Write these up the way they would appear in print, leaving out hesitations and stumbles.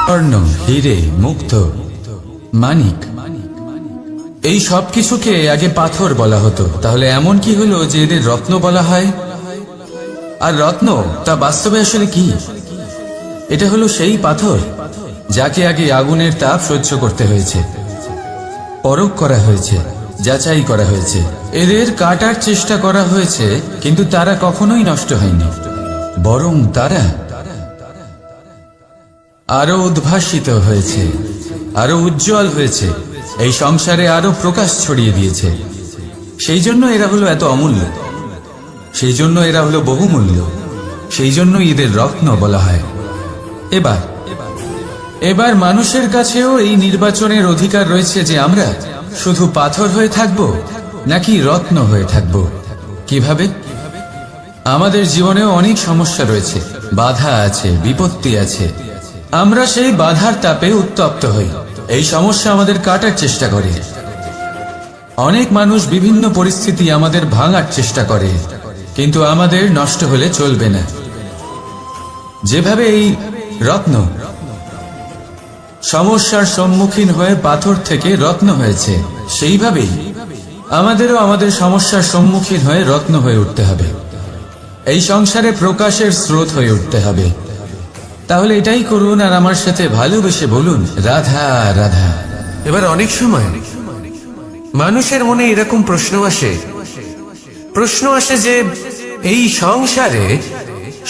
স্বর্ণ, হিরে, মুক্ত, মানিক, এই সব কিছুকে আগে পাথর বলা হতো। তাহলে এমন কি হলো যে এদের রত্ন বলা হয়? আর রত্ন তা বাস্তবে আসলে কি? এটা হলো সেই পাথর যাকে আগে আগুনের তাপ সহ্য করতে হয়েছে, পরখ করা হয়েছে, যাচাই করা হয়েছে, এদের কাটার চেষ্টা করা হয়েছে, কিন্তু তারা কখনোই নষ্ট হয়নি, বরং তারা আরো উদ্ভাসিত হয়েছে, আরো উজ্জ্বল হয়েছে, এই সংসারে আরো প্রকাশ ছড়িয়ে দিয়েছে। সেই জন্য এরা হলো এত অমূল্য, সেই জন্য এরা হলো বহুমূল্য, সেই জন্য এদের রত্ন বলা হয়। এবার মানুষের কাছেও এই নির্বাচনের অধিকার রয়েছে যে আমরা শুধু পাথর হয়ে থাকব নাকি রত্ন হয়ে থাকব। কিভাবে? আমাদের জীবনেও অনেক সমস্যা রয়েছে, বাধা আছে, বিপত্তি আছে। আমরা সেই বাধার তাপে উত্তপ্ত হই, এই সমস্যা আমাদের কাটার চেষ্টা করে। অনেক মানুষ বিভিন্ন পরিস্থিতি আমাদের ভাঙার চেষ্টা করে, কিন্তু আমাদের নষ্ট হলে চলবে না। যেভাবে এই রত্ন সমস্যার সম্মুখীন হয়ে পাথর থেকে রত্ন হয়েছে, সেইভাবেই আমাদেরও আমাদের সমস্যার সম্মুখীন হয়ে রত্ন হয়ে উঠতে হবে, এই সংসারে প্রকাশের স্রোত হয়ে উঠতে হবে। তাহলে এটাই করুন আর আমার সাথে ভালোবেসে বলুন, রাধা রাধা। এবার অনেক সময় মানুষের মনে এরকম প্রশ্ন আসে যে এই সংসারে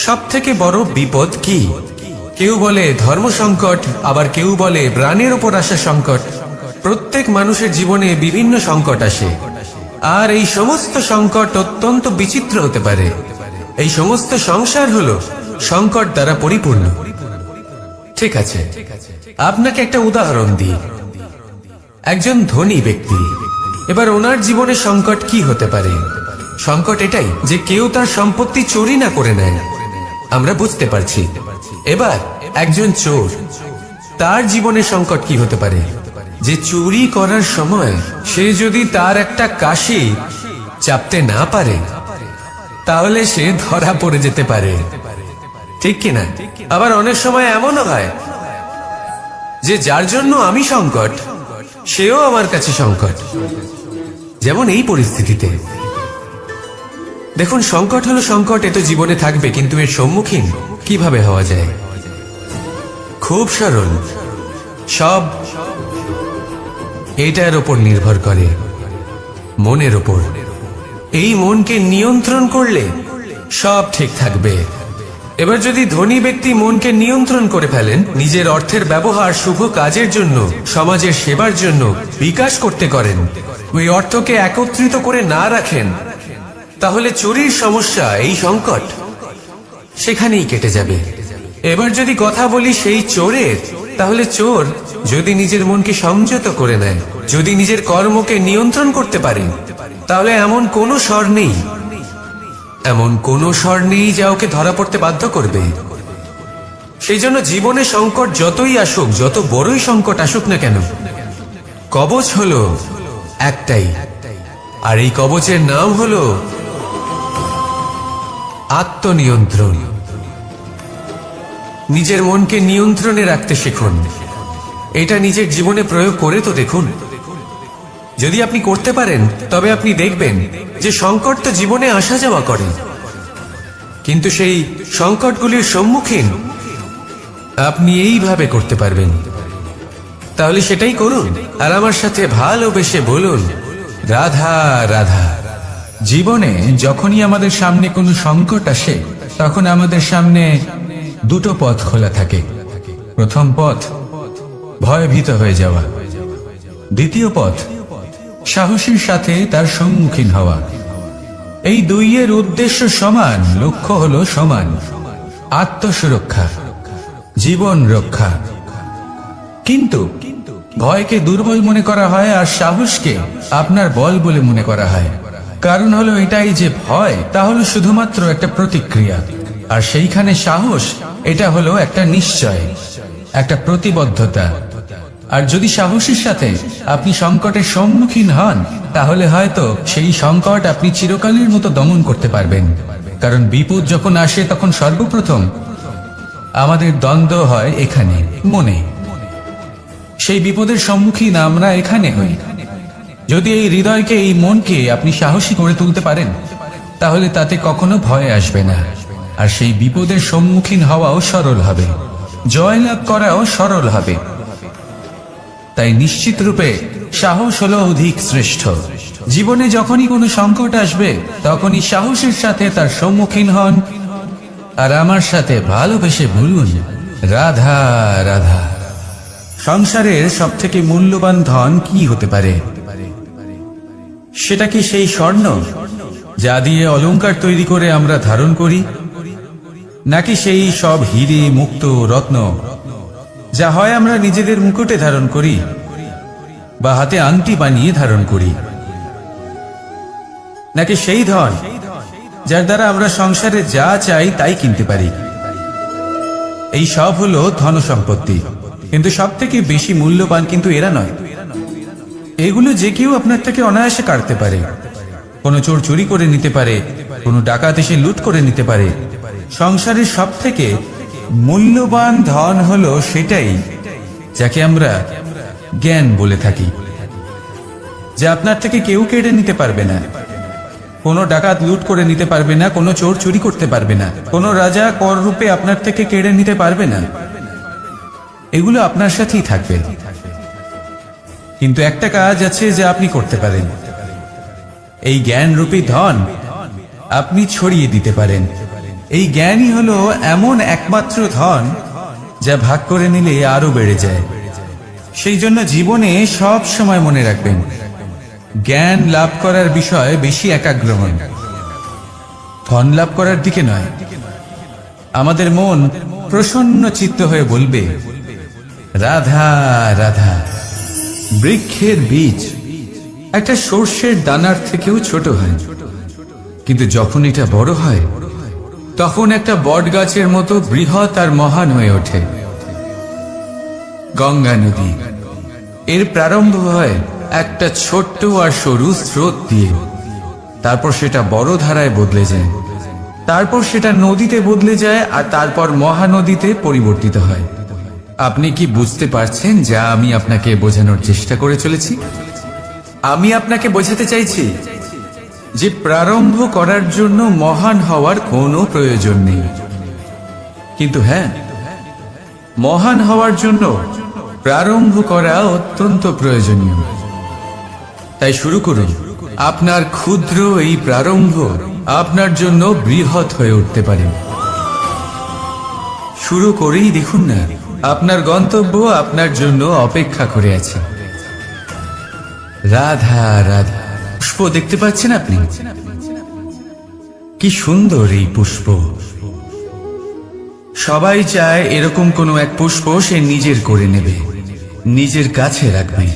সব থেকে বড় বিপদ কি? কেউ বলে ধর্ম সংকট, আবার কেউ বলে প্রাণের উপর আসা সংকট। প্রত্যেক মানুষের জীবনে বিভিন্ন সংকট আসে, আর এই সমস্ত সংকট অত্যন্ত বিচিত্র হতে পারে। এই সমস্ত সংসার হলো সংকট দ্বারা পরিপূর্ণ। ঠিক আছে, আপনাকে একটা উদাহরণ দিই। একজন ধনী ব্যক্তি, এবার ওনার জীবনে সংকট কি হতে পারে? সংকট এটাই যে কেউ তার সম্পত্তি চুরি না করে নেয়, আমরা বুঝতে পারছি। এবার একজন চোর, তার জীবনে সংকট কি হতে পারে? যে চুরি করার সময় সে যদি তার একটা কাশি চাপতে না পারে, তাহলে সে ধরা পড়ে যেতে পারে, ঠিক কিনা? আবার অনেক সময় এমনও হয় যে যার জন্য আমি সংকট, সেও আমার কাছে সংকট। যেমন এই পরিস্থিতিতে দেখুন, সংকট হলো সংকট, এ তো জীবনে থাকবে, কিন্তু এর সম্মুখীন কিভাবে হওয়া যায়? খুব সরল, সব এটার ওপর নির্ভর করে, মনের ওপর। এই মনকে নিয়ন্ত্রণ করলে সব ঠিক থাকবে। এবার যদি ধনী ব্যক্তি মনকে নিয়ন্ত্রণ করে ফেলেন, নিজের অর্থের ব্যবহার শুভ কাজের জন্য, সমাজের সেবার জন্য বিকাশ করতে করেন, ওই অর্থকে একত্রিত করে না রাখেন, তাহলে চুরির সমস্যা, এই সংকট সেখানেই কেটে যাবে। এবার যদি কথা বলি সেই চোরের, তাহলে চোর যদি নিজের মনকে সংযত করে নেয়, যদি নিজের কর্মকে নিয়ন্ত্রণ করতে পারে, তাহলে এমন কোনো স্বর নেই যা ওকে ধরা পড়তে বাধ্য করবে। সেই জন্য জীবনে সংকট যতই আসুক, যত বড়ই সংকট আসুক না কেন, কবচ হলো একটাই, আর এই কবচের নাম হলো আত্মনিয়ন্ত্রণ। নিজের মনকে নিয়ন্ত্রণে রাখতে শিখুন। এটা নিজের জীবনে প্রয়োগ করে তো দেখুন। যদি আপনি করতে পারেন, তবে আপনি দেখবেন যে সংকট তো জীবনে আসা যাওয়া করে, কিন্তু সেই সংকটগুলির সম্মুখীন আপনি এইভাবে করতে পারবেন। তাহলে সেটাই করুন, আর আমার সাথে ভালোবেসে বলুন, রাধা রাধা। জীবনে যখনই আমাদের সামনে কোনো সংকট আসে, তখন আমাদের সামনে দুটো পথ খোলা থাকে। প্রথম পথ ভয়ভীত হয়ে যাওয়া, দ্বিতীয় পথ সাহসীর সাথে তার সম্মুখীন হওয়া। এই দুইয়ের উদ্দেশ্য সমান, লক্ষ্য হলো সমান, আত্মসুরক্ষা, জীবন রক্ষা। কিন্তু ভয়কে দুর্বল মনে করা হয়, আর সাহসকে আপনার বল বলে মনে করা হয়। কারণ হলো এটাই যে ভয় তা হলো শুধুমাত্র একটা প্রতিক্রিয়া, আর সেইখানে সাহস এটা হলো একটা নিশ্চয়, একটা প্রতিবদ্ধতা। আর যদি সাহসের সাথে আপনি সংকটের সম্মুখীন হন, তাহলে হয়তো সেই সংকট আপনি চিরকালের মতো দমন করতে পারবেন। কারণ বিপদ যখন আসে, তখন সর্বপ্রথম আমাদের দ্বন্দ্ব হয় এখানে, মনে। সেই বিপদের সম্মুখীন আমরা এখানে হই। যদি এই হৃদয়কে, এই মনকে আপনি সাহসী করে তুলতে পারেন, তাহলে তাতে কখনো ভয় আসবে না, আর সেই বিপদের সম্মুখীন হওয়াও সরল হবে, জয়লাভ করাও সরল হবে। তাই নিশ্চিত রূপে সাহস হলো অধিক শ্রেষ্ঠ। জীবনে যখনই কোনো সংকট আসবে, তখনই সাহসের সাথে তার সম্মুখীন হন, আর আমার সাথে ভালোবেসে বলুন, রাধা রাধা। সংসারের সব থেকে মূল্যবান ধন কি হতে পারে? সেটা কি সেই স্বর্ণ যা দিয়ে অলংকার তৈরি করে আমরা ধারণ করি, নাকি সেই সব হিরে, মুক্ত, রত্ন যা হয় আমরা নিজেদের মুকুটে ধারণ করি বা হাতে আংটি বানিয়ে ধারণ করি, নাকি সেই ধন যার দ্বারা আমরা সংসারে যা চাই তাই কিনতে পারি? এই সব হলো ধন সম্পত্তি, কিন্তু সব থেকে বেশি মূল্যবান কিন্তু এরা নয়। এগুলো যে কেউ আপনার থেকে অনায়াসে কাটতে পারে। কোনো চোর চুরি করে নিতে পারে, কোনো ডাকাত এসে লুট করে নিতে পারে। সংসারের সব থেকে মূল্যবান ধন হলো সেটাই যাকে আমরা জ্ঞান বলে থাকি, যা আপনার থেকে কেউ কেড়ে নিতে পারবে না। কোনো ডাকাত লুট করে নিতে পারবে না, কোনো চোর চুরি করতে পারবে না, কোনো রাজা কর রূপে আপনার থেকে কেড়ে নিতে পারবে না। এগুলো আপনার সাথেই থাকবে। কিন্তু একটা কাজ আছে যা আপনি করতে পারেন। এই জ্ঞানরূপী ধন আপনি ছড়িয়ে দিতে পারেন। এই জ্ঞানই হলো এমন একমাত্র ধন যা ভাগ করে নিলে আরো বেড়ে যায়। সেই জন্য জীবনে সব সময় মনে রাখবেন, জ্ঞান লাভ করার বিষয়ে বেশি একাগ্র হন, ধন লাভ করার দিকে নয়। আমাদের মন প্রসন্ন চিত্ত হয়ে বলবে, রাধা রাধা। বৃক্ষের বীজ একটা সর্ষের দানার থেকেও ছোট হয়, কিন্তু যখন এটা বড় হয় তখন একটা বট গাছের মতো বৃহৎ আর মহান হয়ে ওঠে। গঙ্গা নদী, এর প্রারম্ভ হয় একটা ছোট্ট আর সরু স্রোত দিয়ে, তারপর সেটা বড় ধারায় বদলে যায়, তারপর সেটা নদীতে বদলে যায়, আর তারপর মহানদীতে পরিবর্তিত হয়। আপনি কি বুঝতে পারছেন যা আমি আপনাকে বোঝানোর চেষ্টা করে চলেছি? আমি আপনাকে বোঝাতে চাইছি যে প্রারম্ভ করার জন্য মহান হওয়ার কোনো প্রয়োজন নেই, কিন্তু হ্যাঁ, মহান হওয়ার জন্য প্রারম্ভ করা অত্যন্ত প্রয়োজনীয়। তাই শুরু করুন। আপনার ক্ষুদ্র এই প্রারম্ভ আপনার জন্য বৃহৎ হয়ে উঠতে পারে। শুরু করেই দেখুন না, আপনার গন্তব্য আপনার জন্য অপেক্ষা করে আছে। রাধা রাধা। পুষ্প দেখতে পাচ্ছেন আপনি? কি সুন্দর এই পুষ্প। সবাই চায় এরকম কোনো এক পুষ্প সে নিজের করে নেবে, নিজের কাছে রাখবে।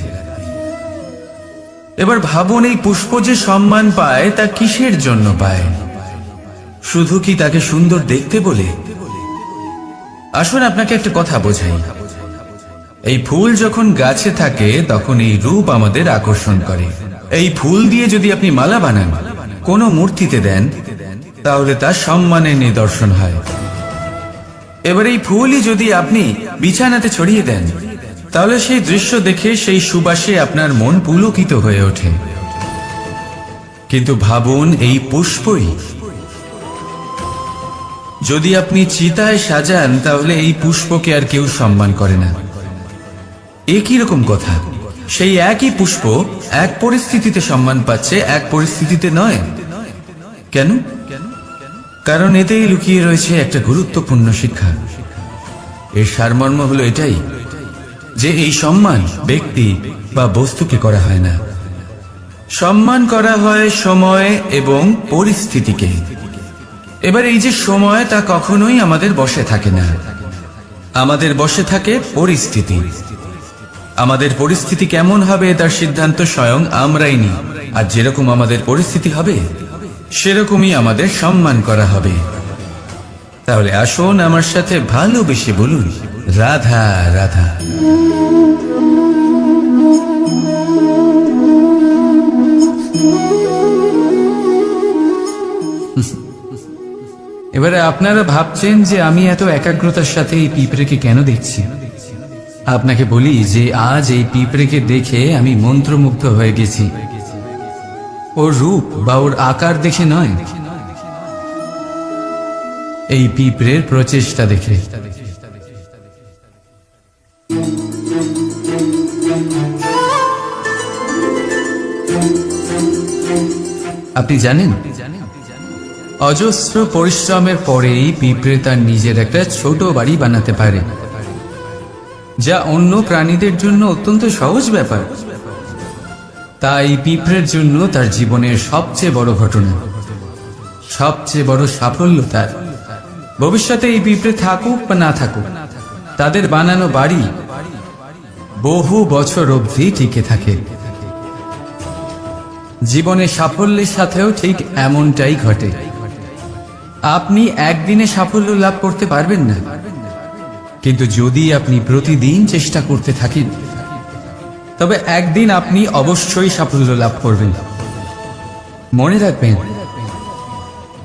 এবার ভাবুন, এই পুষ্প যে সম্মান পায় তা কিসের জন্য পায়? শুধু কি তাকে সুন্দর দেখতে বলে? আসুন আপনাকে একটা কথা বোঝাই। এই ফুল যখন গাছে থাকে তখন এই রূপ আমাদের আকর্ষণ করে। এই ফুল দিয়ে যদি আপনি মালা বানান, কোনো মূর্তিতে দেন, তাহলে তা সম্মানের নিদর্শন হয়। এবার এই ফুলই যদি আপনি বিছানাতে ছড়িয়ে দেন, তাহলে সেই দৃশ্য দেখে সেই সুবাসে আপনার মন পুলকিত হয়ে ওঠে। কিন্তু ভাবুন, এই পুষ্পই যদি আপনি চিতায় সাজান, তাহলে এই পুষ্পকে আর কেউ সম্মান করে না। একই রকম কথা, সেই একই পুষ্প এক পরিস্থিতিতে সম্মান পাচ্ছে, এক পরিস্থিতিতে নয়। কেন? কারণ এতেই লুকিয়ে রয়েছে একটা গুরুত্বপূর্ণ শিক্ষা। এর সারমর্ম হলো এটাই যে এই সম্মান ব্যক্তি বা বস্তুকে করা হয় না, সম্মান করা হয় সময় এবং পরিস্থিতিকে। এবার এই যে সময়, তা কখনোই আমাদের বশে থাকে না, আমাদের বশে থাকে পরিস্থিতি। আমাদের পরিস্থিতি কেমন হবে তার সিদ্ধান্ত স্বয়ং আমরাই নিই, আর যেরকম আমাদের পরিস্থিতি হবে সেরকমই আমাদের সম্মান করা হবে। তাহলে আসুন আমার সাথে ভালোবেসে বলুন, রাধা রাধা। এবারে আপনারা ভাবছেন যে আমি এত একাগ্রতার সাথে এই পিঁপড়েকে কেন দেখছি। আপনাকে বলি যে আজ এই পিঁপড়েকে দেখে আমি মন্ত্রমুগ্ধ হয়ে গেছি। ওর রূপ বা ওর আকার দেখে নয়, এই পিঁপড়ের প্রচেষ্টা দেখে। আপনি জানেন, অজস্র পরিশ্রমের পরেই পিঁপড়ে তার নিজের একটা ছোট বাড়ি বানাতে পারে, যা অন্য প্রাণীদের জন্য অত্যন্ত সহজ ব্যাপার। তাই পিঁপড়ের জন্য তার জীবনের সবচেয়ে বড় ঘটনা, সবচেয়ে বড় সাফল্য তার। ভবিষ্যতে এই পিঁপড়ে থাকুক বা না থাকুক, তাদের বানানো বাড়ি বহু বছর অবধি টিকে থাকে। জীবনের সাফল্যের সাথেও ঠিক এমনটাই ঘটে। আপনি একদিনে সাফল্য লাভ করতে পারবেন না, কিন্তু যদি আপনি প্রতিদিন চেষ্টা করতে থাকেন, তবে একদিন আপনি অবশ্যই সাফল্য লাভ করবেন। মনে রাখবেন,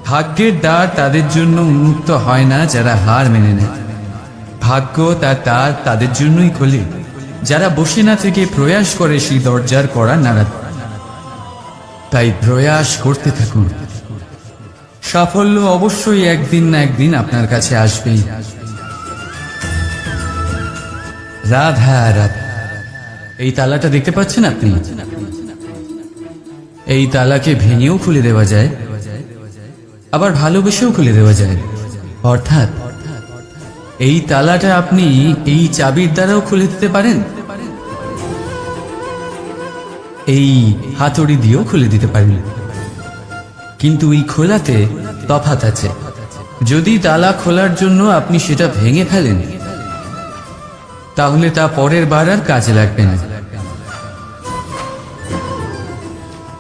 ভাগ্যের দ্বার তাদের জন্য উন্মুক্ত হয় না যারা হার মেনে নেয়। ভাগ্য তার দ্বার তাদের জন্যই খোলে যারা বসে না থেকে প্রয়াস করে সেই দরজার কড়া নাড়াতে। তাই প্রয়াস করতে থাকুন, সাফল্য অবশ্যই একদিন না একদিন আপনার কাছে আসবেই। রাধা রাধা। এই তালাটা দেখতে পাচ্ছেন আপনি? এই তালাকে ভেঙেও খুলে দেওয়া যায়, আবার ভালোবেসেও খুলে দেওয়া যায়। অর্থাৎ এই তালাটা আপনি এই চাবির দ্বারাও খুলে দিতে পারেন, এই হাতুড়ি দিয়েও খুলে দিতে পারেন। কিন্তু এই খোলাতে তফাৎ আছে। যদি তালা খোলার জন্য আপনি সেটা ভেঙে ফেলেন, তাহলে তা পরের বার আর কাজে লাগবে না।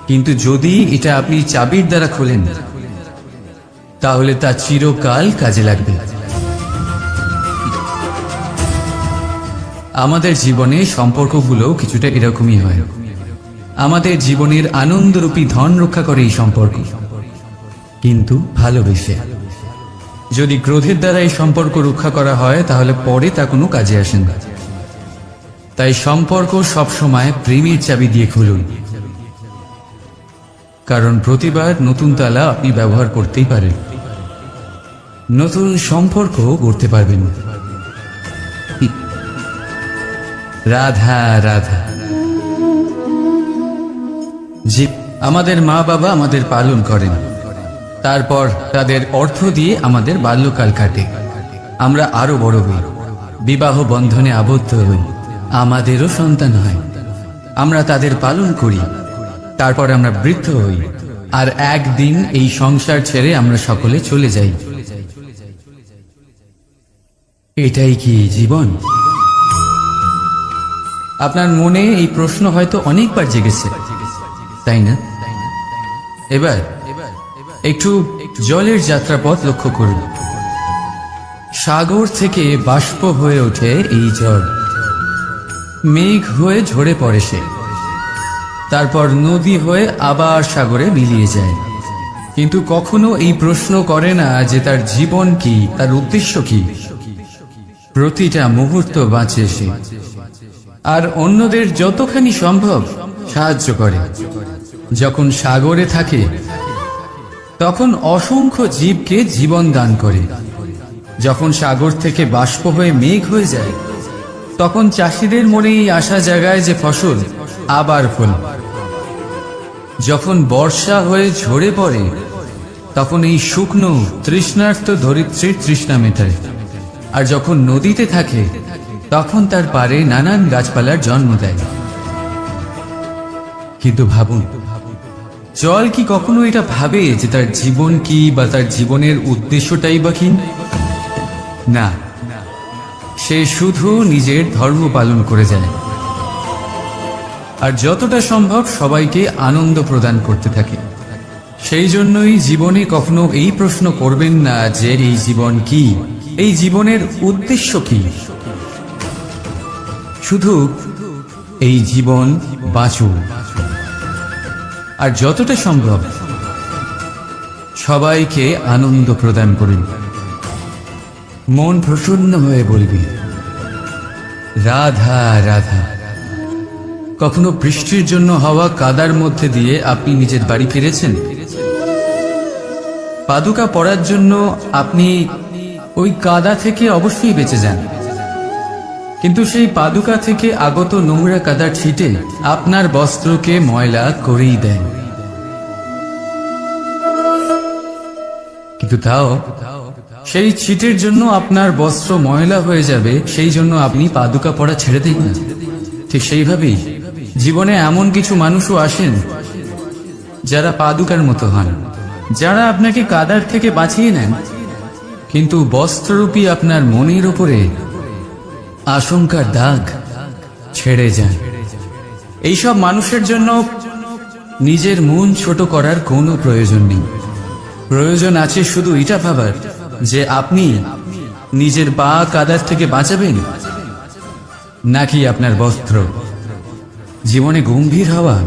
কিন্তু যদি এটা আপনি চাবির দ্বারা খোলেন, তাহলে তা চিরকাল কাজে লাগবে। আমাদের জীবনে সম্পর্কগুলো কিছুটা এরকমই হয়। আমাদের জীবনের আনন্দরূপী ধন রক্ষা করে এই সম্পর্ক, কিন্তু ভালোবেসে। যদি ক্রোধের দ্বারা এই সম্পর্ক রক্ষা করা হয়, তাহলে পরে তা কোনো কাজে আসে না। তাই সম্পর্ক সবসময় প্রেমের চাবি দিয়ে খুলুন, কারণ প্রতিবার নতুন তালা আপনি ব্যবহার করতেই পারেন, নতুন সম্পর্ক করতে পারবেন। রাধা রাধা। জি, আমাদের মা বাবা আমাদের পালন করেন, তারপর তাদের অর্থ দিয়ে আমাদের বাল্যকাল কাটে। আমরা আরো বড় হই, বিবাহ বন্ধনে আবদ্ধ হই, আমাদেরও সন্তান হয়, আমরা তাদের পালন করি, তারপর আমরা বৃদ্ধ হই, আর একদিন এই সংসার ছেড়ে আমরা সকলে চলে যাই। এটাই কি জীবন? আপনার মনে এই প্রশ্ন হয়তো অনেকবার জেগেছে, তাই না? এবার একটু জলের যাত্রাপথ লক্ষ্য করুন। সাগর থেকে বাষ্প হয়ে ওঠে এই জল, মেঘ হয়ে ঝরে পড়ে সে, তারপর নদী হয়ে আবার সাগরে মিলিয়ে যায়। কিন্তু কখনো এই প্রশ্ন করে না যে তার জীবন কি, তার উদ্দেশ্য কি। প্রতিটা মুহূর্ত বাঁচে সে, আর অন্যদের যতখানি সম্ভব সাহায্য করে। যখন সাগরে থাকে, তখন অসংখ্য জীবকে জীবন দান করে। যখন সাগর থেকে বাষ্প হয়ে মেঘ হয়ে যায়, তখন চাষিদের মনে এই আশা জাগায় যে ফসল আবার ফল। যখন বর্ষা হয়ে ঝরে পড়ে, তখন এই শুকনো তৃষ্ণার্ত ধরিত্রীর তৃষ্ণা মেটায়। আর যখন নদীতে থাকে, তখন তার পারে নানান গাছপালার জন্ম দেয়। কিন্তু ভাবুন, জল কি কখনো এটা ভাবে যে তার জীবন কি বা তার জীবনের উদ্দেশ্যটাই বা কি? না, সে শুধু নিজের ধর্ম পালন করে যায়, আর যতটা সম্ভব সবাইকে আনন্দ প্রদান করতে থাকে। সেই জন্যই জীবনে কখনো এই প্রশ্ন করবেন না যে এই জীবন কি, এই জীবনের উদ্দেশ্য কি। শুধু এই জীবন বাঁচুন, আর যতটা সম্ভব সবাইকে আনন্দ প্রদান করুন। মন প্রসন্ন হয়ে বলবি রাধা রাধা। কখনো বৃষ্টির জন্য হওয়া কাদার মধ্যে দিয়ে আপনি নিজের বাড়ি ফিরেছেন? পাদুকা পরার জন্য আপনি ওই কাদা থেকে অবশ্যই বেঁচে যান, কিন্তু সেই পাদুকা থেকে আগত নোংরা কাদার ছিটে আপনার বস্ত্রকে ময়লা করেই দেন। কিন্তু তাও সেই ছিটের জন্য আপনার বস্ত্র ময়লা হয়ে যাবে, সেই জন্য আপনি পাদুকা পরা ছেড়ে দিন না। ঠিক সেইভাবেই জীবনে এমন কিছু মানুষও আসেন যারা পাদুকার মতো হন, যারা আপনাকে কাদার থেকে বাঁচিয়ে নেন, কিন্তু বস্ত্ররূপী আপনার মনের উপরে আশঙ্কার দাগ ছেড়ে যান। এইসব মানুষের জন্য নিজের মন ছোট করার কোনো প্রয়োজন নেই। প্রয়োজন আছে শুধু এটা ভাবার যে আপনি নিজের পা কাদার থেকে বাঁচাবেন নাকি আপনার বস্ত্র। জীবনে গম্ভীর হওয়া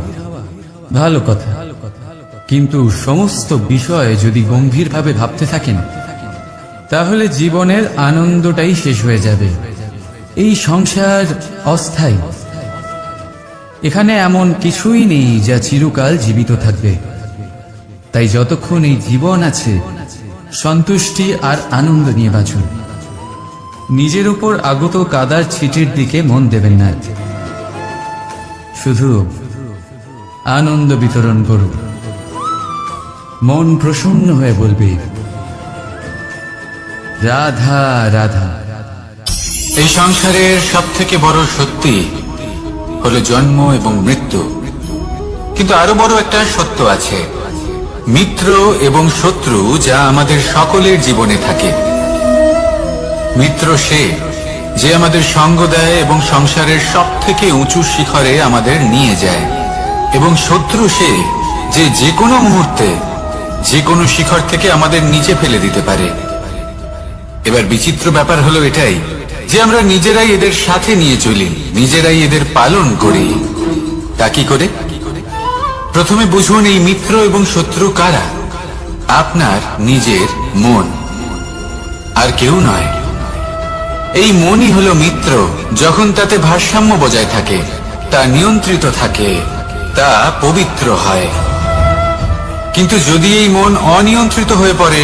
ভালো কথা, কিন্তু সমস্ত বিষয় যদি গম্ভীরভাবে ভাবতে থাকেন তাহলে জীবনের আনন্দটাই শেষ হয়ে যাবে। এই সংসার অস্থায়ী, এখানে এমন কিছুই নেই যা চিরকাল জীবিত থাকবে। তাই যতক্ষণ এই জীবন আছে সন্তুষ্টি আর আনন্দ নিয়ে বাঁচুন। নিজের উপর আগত কাদার ছিটের দিকে মন দেবেন না, শুধু আনন্দ বিতরণ করুন। মন প্রসন্ন হয়ে বলবে রাধা রাধা। এই সংসারের সব থেকে বড় সত্যি হলো জন্ম এবং মৃত্যু, কিন্তু আরো বড় একটা সত্য আছে, মিত্র এবং শত্রু, যা আমাদের সকলের জীবনে থাকে। মিত্র সে যে আমাদের সঙ্গ দেয় এবং সংসারের সব থেকে উঁচু শিখরে আমাদের নিয়ে যায়, এবং শত্রু সে যে যে কোনো মুহূর্তে যে কোনো শিখর থেকে আমাদের নিচে ফেলে দিতে পারে। এবার বিচিত্র ব্যাপার হলো এটাই যে আমরা নিজেরাই এদের সাথে নিয়ে চলি, নিজেরাই এদের পালন করি। তা কি করে? প্রথমে বুঝুন এই মিত্র এবং শত্রু কারা। আপনার নিজের মন, আর কেউ নয়। এই মনই হলো মিত্র যখন তাতে ভারসাম্য বজায় থাকে, তা নিয়ন্ত্রিত থাকে, তা পবিত্র হয়। কিন্তু যদি এই মন অনিয়ন্ত্রিত হয়ে পড়ে,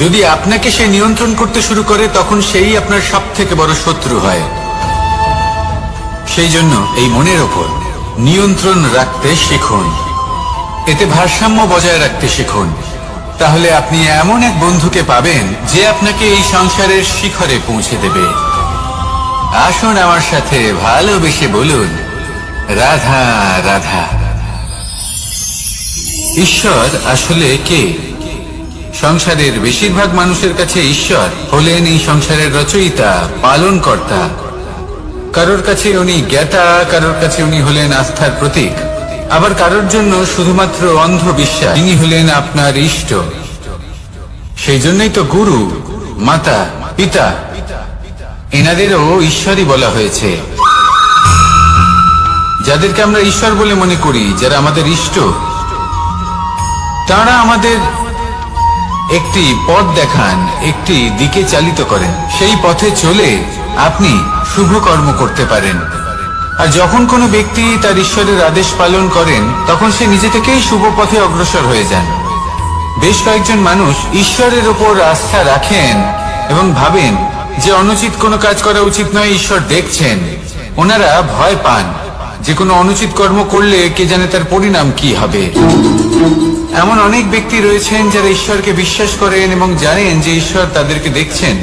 যদি আপনাকে সে নিয়ন্ত্রণ করতে শুরু করে, তখন সেই আপনার সব থেকে বড় শত্রু হয়। সেই জন্য এই মনের ওপর নিয়ন্ত্রণ রাখতে শিখুন, এতে ভারসাম্য বজায় রাখতে শিখুন। তাহলে আপনি এমন এক বন্ধুকে পাবেন যে আপনাকে এই সংসারের শিখরে পৌঁছে দেবে। আসুন আমার সাথে ভালোবেসে বলুন রাধা রাধা। ঈশ্বর আসলে কে? সংসারের বেশিরভাগ মানুষের কাছে ঈশ্বর হলেন এই সংসারের রচয়িতা, পালনকর্তা। কারোর কাছে উনি জ্ঞাতা, কারোর কাছে উনি হলেন আস্থার প্রতীক, আবার কারোর জন্য শুধুমাত্র অন্ধবিশ্বাস। ইনি হলেন আপনার ইষ্ট। সেই জন্যই তো গুরু, মাতা, পিতা এনাদেরও ঈশ্বরই বলা হয়েছে। যাদেরকে আমরা ঈশ্বর বলে মনে করি, যারা আমাদের ইষ্ট, তারা আমাদের একটি পথ দেখান, একটি দিকে চালিত করেন। সেই পথে চলে আপনি শুভ কর্ম করতে পারেন। আর যখন কোনো ব্যক্তি তার ঈশ্বরের আদেশ পালন করেন, তখন সে নিজে থেকেই শুভ পথে অগ্রসর হয়ে যান। বেশ কয়েকজন মানুষ ঈশ্বরের ওপর আস্থা রাখেন এবং ভাবেন যে অনুচিত কোনো কাজ করা উচিত নয়, ঈশ্বর দেখছেন। ওনারা ভয় পান যে কোনো অনুচিত কর্ম করলে কে জানে তার পরিণাম কি হবে। এমন অনেক ব্যক্তি রয়েছেন যারা ঈশ্বরকে বিশ্বাস করেন এবং জানেন যে ঈশ্বর তাদেরকে দেখছেন,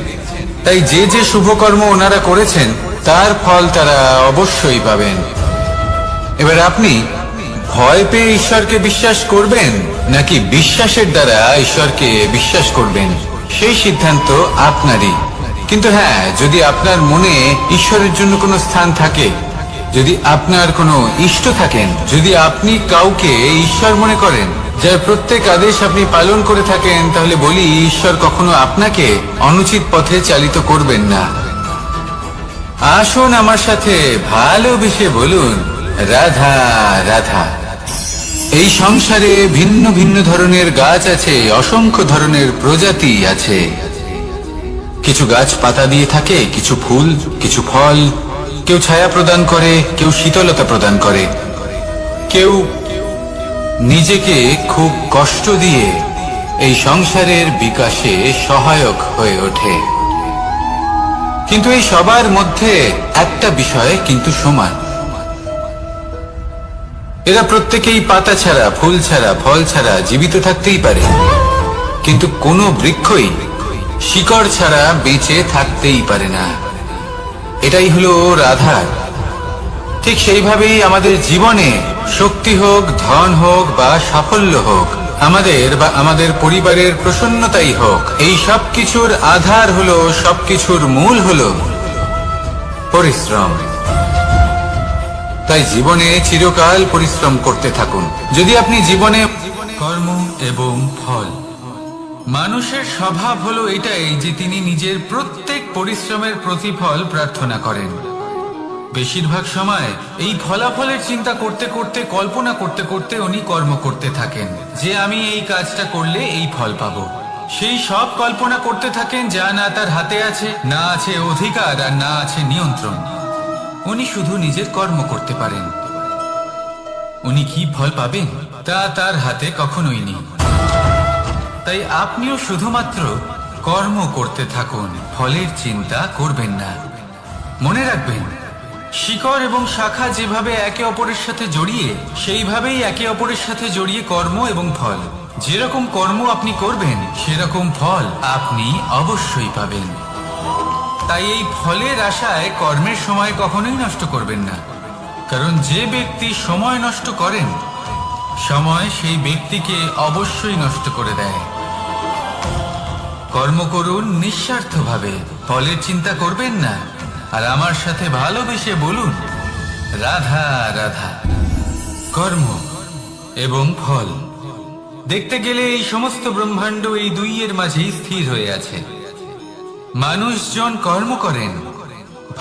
তাই যে যে শুভ কর্ম ওনারা করেছেন তার ফল তারা অবশ্যই পাবেন। এবার আপনি ভয় পেয়ে ঈশ্বরকে বিশ্বাস করবেন নাকি বিশ্বাসের দ্বারা ঈশ্বরকে বিশ্বাস করবেন, সেই সিদ্ধান্ত আপনারই। কিন্তু হ্যাঁ, যদি আপনার মনে ঈশ্বরের জন্য কোনো স্থান থাকে, যদি আপনার কোনো ইষ্ট থাকেন, যদি আপনি কাউকে ঈশ্বর মনে করেন, যার প্রত্যেক আদেশ আপনি পালন করে থাকেন, তাহলে বলি ঈশ্বর কখনো আপনাকে অনুচিত পথে চালিত করবেন না। আসুন আমার সাথে ভালোবেসে বলুন রাধা রাধা। এই সংসারে ভিন্ন ভিন্ন ধরনের গাছ আছে, অসংখ্য ধরনের প্রজাতি আছে। কিছু গাছ পাতা দিয়ে থাকে, কিছু ফুল, কিছু ফল। কেউ ছায়া প্রদান করে, কেউ শীতলতা প্রদান করে, কেউ নিজেকে খুব কষ্ট দিয়ে এই সংসারের বিকাশে সহায়ক হয়ে ওঠে। কিন্তু এই সবার মধ্যে একটা বিষয় কিন্তু সমান। এরা প্রত্যেকেই পাতা ছাড়া, ফুল ছাড়া, ফল ছাড়া জীবিত থাকতেই পারে, কিন্তু কোনো বৃক্ষই শিকড় ছাড়া বেঁচে থাকতেই পারে না। এটাই হলো রাধার। ঠিক সেইভাবেই আমাদের জীবনে শক্তি হোক, ধন হোক বা সাফল্য হোক, আমাদের বা আমাদের পরিবারের প্রসন্নতাই হোক, এই সব কিছুর আধার হলো, সবকিছুর মূল হলো পরিশ্রম। তাই জীবনে চিরকাল পরিশ্রম করতে থাকুন। যদি আপনি জীবনে কর্ম এবং ফল, মানুষের স্বভাব হলো এটাই যে তিনি নিজের প্রত্যেক পরিশ্রমের প্রতিফল প্রার্থনা করেন। বেশিরভাগ সময় এই ফলাফলের চিন্তা করতে করতে, কল্পনা করতে করতে উনি কর্ম করতে থাকেন যে আমি এই কাজটা করলে এই ফল পাবো। সেই সব কল্পনা করতে থাকেন যা না তার হাতে আছে, না আছে অধিকার, আর না আছে নিয়ন্ত্রণ। উনি শুধু নিজের কর্ম করতে পারেন। উনি কি ফল পাবেন তা তার হাতে কখনোই নেই। তাই আপনিও শুধুমাত্র কর্ম করতে থাকুন, ফলের চিন্তা করবেন না। মনে রাখবেন, শিকড় এবং শাখা যেভাবে একে অপরের সাথে জড়িয়ে, সেইভাবেই একে অপরের সাথে জড়িয়ে কর্ম এবং ফল। যেরকম কর্ম আপনি করবেন, সেরকম ফল আপনি অবশ্যই পাবেন। তাই এই ফলের আশায় কর্মের সময় কখনোই নষ্ট করবেন না, কারণ যে ব্যক্তি সময় নষ্ট করেন, সময় সেই ব্যক্তিকে অবশ্যই নষ্ট করে দেয়। কর্ম করুন নিঃস্বার্থভাবে, ফলের চিন্তা করবেন না, আর আমার সাথে ভালোবেসে বলুন রাধা রাধা। কর্ম এবং ফল, দেখতে গেলে এই সমস্ত ব্রহ্মাণ্ড এই দুইয়ের মাঝেই স্থির হয়ে আছে। মানুষজন কর্ম করেন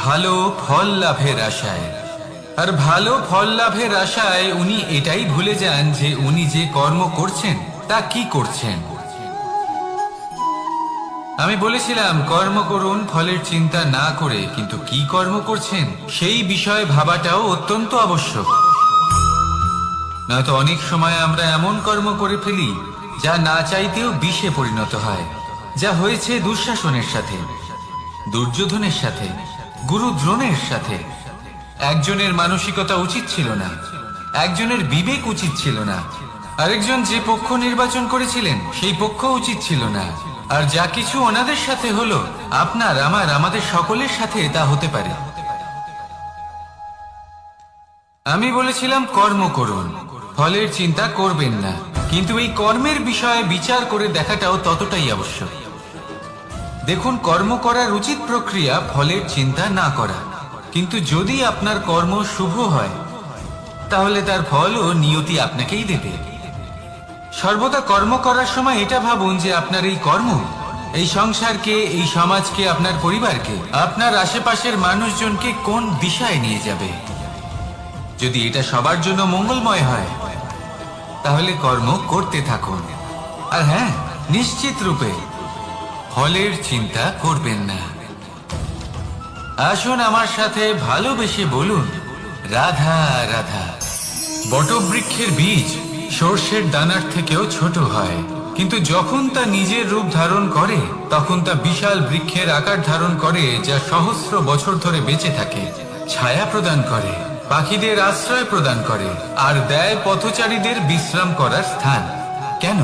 ভালো ফল লাভের আশায়, আর ভালো ফল লাভের আশায় উনি এটাই ভুলে যান যে উনি যে কর্ম করছেন তা কি করছেন। আমি বলেছিলাম কর্ম করুন ফলের চিন্তা না করে, কিন্তু কি কর্ম করছেন সেই বিষয়ে ভাবাটাও অত্যন্ত আবশ্যক। নয়তো অনেক সময় আমরা এমন কর্ম করে ফেলি যা না চাইতেও বিষে পরিণত হয়, যা হয়েছে দুঃশাসনের সাথে, দুর্যোধনের সাথে, গুরু দ্রোণের সাথে। একজনের মানসিকতা উচিত ছিল না, একজনের বিবেক উচিত ছিল না, আরেকজন যে পক্ষ নির্বাচন করেছিলেন সেই পক্ষ উচিত ছিল না। আর যা কিছু ওনাদের সাথে হলো, আপনার, আমার, আমাদের সকলের সাথে তা হতে পারে। আমি বলেছিলাম কর্ম করুন, ফলের চিন্তা করবেন না, কিন্তু এই কর্মের বিষয়ে বিচার করে দেখাটাও ততটাই আবশ্যক। দেখুন, কর্ম করার উচিত প্রক্রিয়া ফলের চিন্তা না করা, কিন্তু যদি আপনার কর্ম শুভ হয় তাহলে তার ফল ও নিয়তি আপনাকেই দেবে। সর্বদা কর্ম করার সময় এটা ভাবুন যে আপনার এই কর্ম এই সংসারকে, এই সমাজকে, আপনার পরিবারকে, আপনার আশেপাশের মানুষজনকে কোন দিশায় নিয়ে যাবে। যদি এটা সবার জন্য মঙ্গলময় হয় তাহলে কর্ম করতে থাকুন। আর হ্যাঁ, নিশ্চিত রূপে ফলের চিন্তা করবেন না। আসুন আমার সাথে ভালোবেসে বলুন রাধা রাধা। বটবৃক্ষের বীজ সর্ষের দানার থেকেও ছোট হয়, কিন্তু যখন তা নিজের রূপ ধারণ করে তখন তা বিশাল বৃক্ষের আকার ধারণ করে, যা সহস্র বছর ধরে বেঁচে থাকে, ছায়া প্রদান করে, পাখিদের আশ্রয় প্রদান করে, আর দেয় পথচারীদের বিশ্রাম করার স্থান। কেন?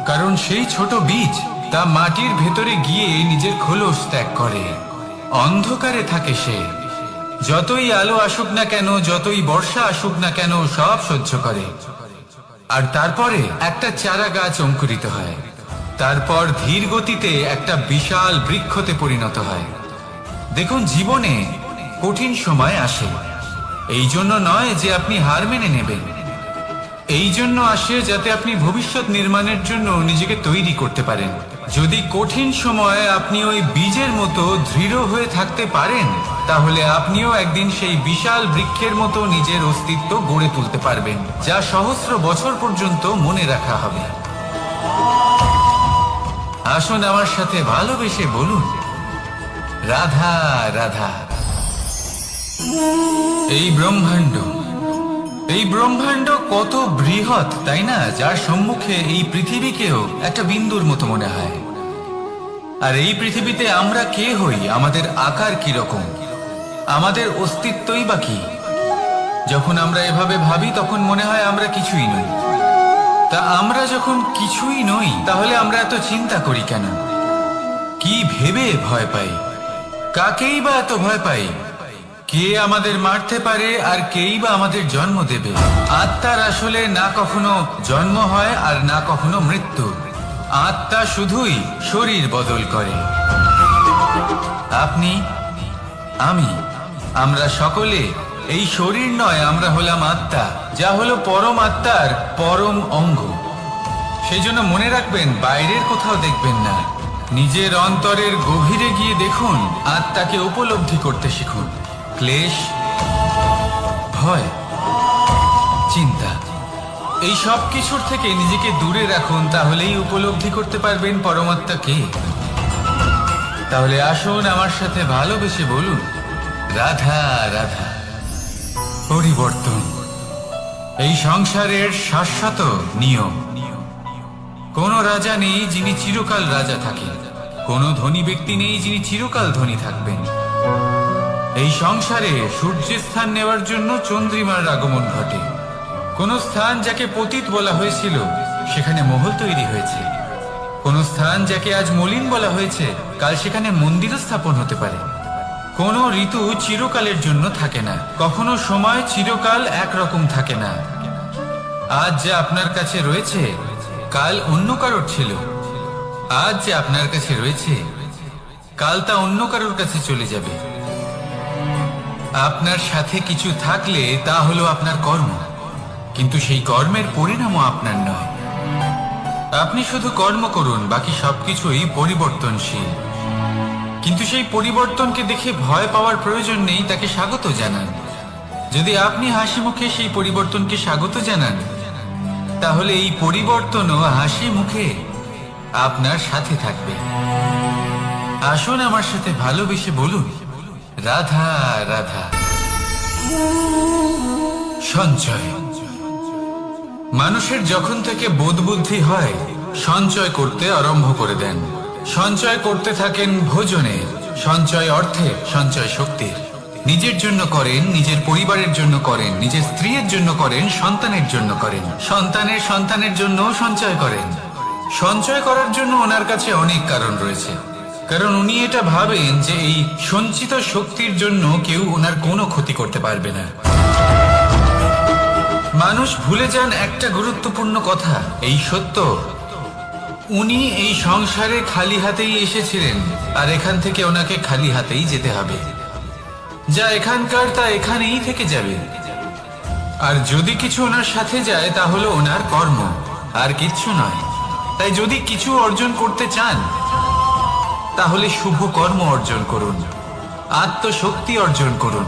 কারণ সেই ছোট বীজ তা মাটির ভেতরে গিয়ে নিজের খোলস ত্যাগ করে। অন্ধকারে থাকে সে, যতই আলো আসুক না কেন, যতই বর্ষা আসুক না কেন, সব সহ্য করে। আর তারপরে একটা চারা গাছ অঙ্কুরিত হয়, তারপর ধীর গতিতে একটা বিশাল বৃক্ষতে পরিণত হয়। দেখুন, জীবনে কঠিন সময় আসে, এই জন্য নয় যে আপনি হার মেনে নেবেন, এই জন্য আসে যাতে আপনি ভবিষ্যৎ নির্মাণের জন্য নিজেকে তৈরি করতে পারেন। যদি কঠিন সময়ে আপনি ওই বীজের মতো দৃঢ় হয়ে থাকতে পারেন, তাহলে আপনিও একদিন সেই বিশাল বৃক্ষের মতো নিজের অস্তিত্ব গড়ে তুলতে পারবেন, যা সহস্র বছর পর্যন্ত মনে রাখা হবে। আসুন আমার সাথে ভালোবেসে বলুন, রাধা রাধা। এই ব্রহ্মাণ্ড কত বৃহৎ, তাই না? যার সম্মুখে এই পৃথিবীকেও একটা বিন্দুর মতো মনে হয়। আর এই পৃথিবীতে আমরা কে হই, আমাদের আকার কি রকম, আমাদের অস্তিত্বই বা কি? যখন আমরা এভাবে ভাবি তখন মনে হয় আমরা কিছুই নই। তা আমরা যখন কিছুই নই, তাহলে আমরা এত চিন্তা করি কেন? কি ভেবে ভয় পাই? কাকেই বা এত ভয় পাই? কে আমাদের মারতে পারে আর কেই বা আমাদের জন্ম দেবে? আত্মার আসলে না কখনো জন্ম হয় আর না কখনো মৃত্যু। আত্মা শুধুই শরীর বদল করে। আপনি, আমি, আমরা সকলে এই শরীর নয়, আমরা হলাম আত্মা, যা হলো পরম আত্মার পরম অঙ্গ। সেই জন্য মনে রাখবেন, বাইরের কোথাও দেখবেন না, নিজের অন্তরের গভীরে গিয়ে দেখুন, আত্মাকে উপলব্ধি করতে শিখুন। ক্লেশ, ভয়, চিন্তা, এই সব কিছুর থেকে নিজেকে দূরে রাখুন, তাহলেই উপলব্ধি করতে পারবেন পরমাত্মাকে। তাহলে আসুন আমার সাথে ভালোবেসে বলুন, রাধা রাধা। পরিবর্তন এই সংসারের শাশ্বত নিয়ম। কোন রাজা নেই যিনি চিরকাল রাজা থাকেন, কোন ধনী ব্যক্তি নেই যিনি চিরকাল ধনী থাকবেন। এই সংসারে সূর্যের স্থান নেওয়ার জন্য চন্দ্রিমার আগমন ঘটে। কোন স্থান যাকে পতিত বলা হয়েছিল, সেখানে মহল তৈরি হয়েছে। কোন স্থান যাকে আজ মলিন বলা হয়েছে, কাল সেখানে মন্দিরও স্থাপন হতে পারে। কোন ঋতু চিরকালের জন্য থাকে না, কখনো সময় চিরকাল একরকম থাকে না। আজ যে আপনার কাছে রয়েছে, কাল অন্য কারোর ছিল। আজ যে আপনার কাছে রয়েছে, কাল তা অন্য কারোর কাছে চলে যাবে। আপনার সাথে কিছু থাকলে তা হলো আপনার কর্ম, কিন্তু সেই কর্মের পরিণামও আপনার নয়। আপনি শুধু কর্ম করুন, বাকি সবকিছুই পরিবর্তনশীল। কিন্তু সেই পরিবর্তনকে দেখে ভয় পাওয়ার প্রয়োজন নেই, তাকে স্বাগত জানান। যদি আপনি হাসি মুখে সেই পরিবর্তনকে স্বাগত জানান, তাহলে এই পরিবর্তনও হাসি মুখে আপনার সাথে থাকবে। আসুন আমার সাথে ভালোবেসে বলুন, রাধা রাধা। সঞ্চয়। মানুষের যখন থেকে বোধ বুদ্ধি হয়, সঞ্চয় করতে আরম্ভ করে দেন। সঞ্চয় করতে থাকেন ভোজনের, সঞ্চয় অর্থের, সঞ্চয় শক্তির। নিজের জন্য করেন, নিজের পরিবারের জন্য করেন, নিজের স্ত্রীর জন্য করেন, সন্তানের জন্য করেন, সন্তানের সন্তানের জন্য সঞ্চয় করেন। সঞ্চয় করার জন্য ওনার কাছে অনেক কারণ রয়েছে, কারণ উনি এটা ভাবেন যে এই সঞ্চিত শক্তির জন্য কেউ ওনার কোনো ক্ষতি করতে পারবে না। মানুষ ভুলে যান একটা গুরুত্বপূর্ণ কথা, এই সত্য, উনি এই সংসারে খালি হাতেই এসেছিলেন, আর এখান থেকে ওনাকে খালি হাতেই যেতে হবে। যা এখানকার তা এখানেই থেকে যাবে। আর যদি কিছু ওনার সাথে যায়, তা হলো ওনার কর্ম, আর কিচ্ছু নয়। তাই যদি কিছু অর্জন করতে চান, তাহলে শুভ কর্ম অর্জন করুন, আত্মশক্তি অর্জন করুন,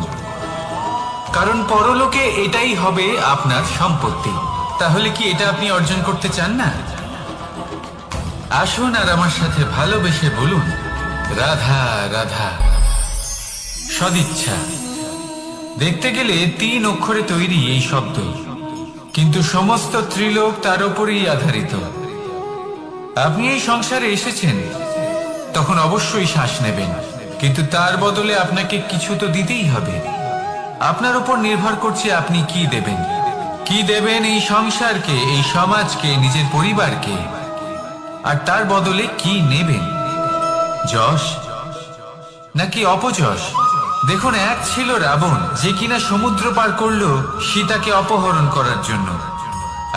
কারণ পরলোকে এটাই হবে আপনার সম্পত্তি। তাহলে কি এটা আপনি অর্জন করতে চান না? আসুন আর আমার সাথে ভালোবেসে বলুন, রাধা রাধা। সদিচ্ছা। দেখতে গেলে 3 অক্ষরে তৈরি এই শব্দ, কিন্তু সমস্ত ত্রিলোক তার উপরেই আধারিত। আপনি এই সংসারে এসেছেন, তখন অবশ্যই শ্বাস নেবেন, কিন্তু তার বদলে আপনাকে কিছু তো দিতেই হবে। আপনার উপর নির্ভর করছে আপনি কি দেবেন। কি দেবেন এই সংসারকে, এই সমাজকে, নিজের পরিবারকে, আর তার বদলে কি নেবেন? যশ নাকি অপযশ? দেখুন, এক ছিল রাবণ, যে কিনা সমুদ্র পার করলো সীতাকে অপহরণ করার জন্য,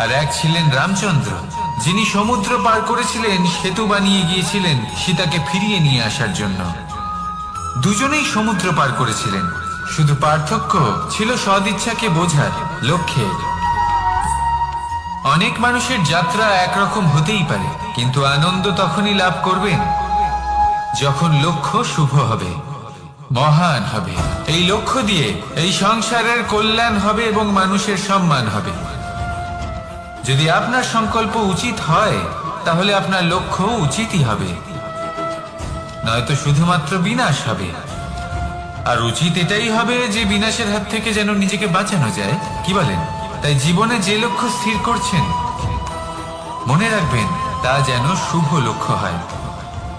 আর এক ছিলেন রামচন্দ্র, যিনি সমুদ্র পার করেছিলেন, সেতু বানিয়ে গিয়েছিলেন সীতাকে ফিরিয়ে নিয়ে আসার জন্য। দুজনেই সমুদ্র পার করেছিলেন, শুধু পার্থক্য ছিল সদিচ্ছাকে বোঝার, লক্ষ্যের। অনেক মানুষের যাত্রা একরকম হতেই পারে, কিন্তু আনন্দ তখনই লাভ করবেন যখন লক্ষ্য শুভ হবে, মহান হবে। এই লক্ষ্য দিয়ে এই সংসারের কল্যাণ হবে এবং মানুষের সম্মান হবে। যদি আপনার সংকল্প উচিত হয় তাহলে আপনার লক্ষ্য উচিতই হবে, নয়তো শুধুমাত্র বিনাশ হবে। আর উচিত এটাই হবে যে বিনাশের হাত থেকে যেন নিজেকে বাঁচানো যায়, কি বলেন? তাই জীবনে যে লক্ষ্য স্থির করছেন মনে রাখবেন তা যেন শুভ লক্ষ্য হয়।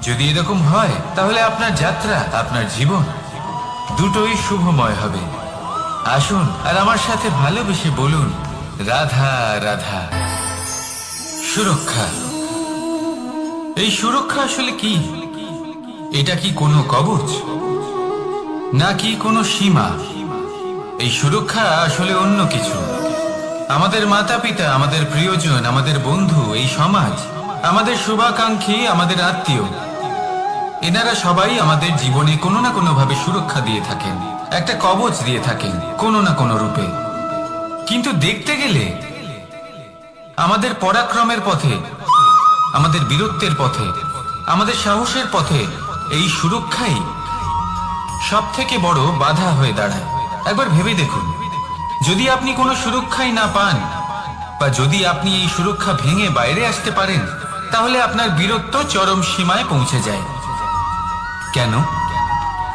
যদি এরকম হয় তাহলে আপনার যাত্রা, আপনার জীবন দুটোই শুভময় হবে। আসুন আর আমার সাথে ভালোবেসে বলুন, রাধা রাধা। সুরক্ষা। এই সুরক্ষা আসলে কি? এটা কি কোনো কবচ নাকি কোনো সীমা? এই সুরক্ষা আসলে অন্য কিছু। আমাদের মাতা পিতা, আমাদের প্রিয়জন, আমাদের বন্ধু, এই সমাজ, আমাদের শুভাকাঙ্ক্ষী, আমাদের আত্মীয়, এনারা সবাই আমাদের জীবনে কোনো না কোনো ভাবে সুরক্ষা দিয়ে থাকেন, একটা কবচ দিয়ে থাকেন কোনো না কোনো রূপে। কিন্তু দেখতে গেলে আমাদের পরাক্রমের পথে, আমাদের বীরত্বের পথে, আমাদের সাহসের পথে এই সুরক্ষাই সব থেকে বড় বাধা হয়ে দাঁড়ায়। একবার ভেবে দেখুন, যদি আপনি কোনো সুরক্ষাই না পান, বা যদি আপনি এই সুরক্ষা ভেঙে বাইরে আসতে পারেন, তাহলে আপনার বীরত্ব চরম সীমায় পৌঁছে যায়। কেন?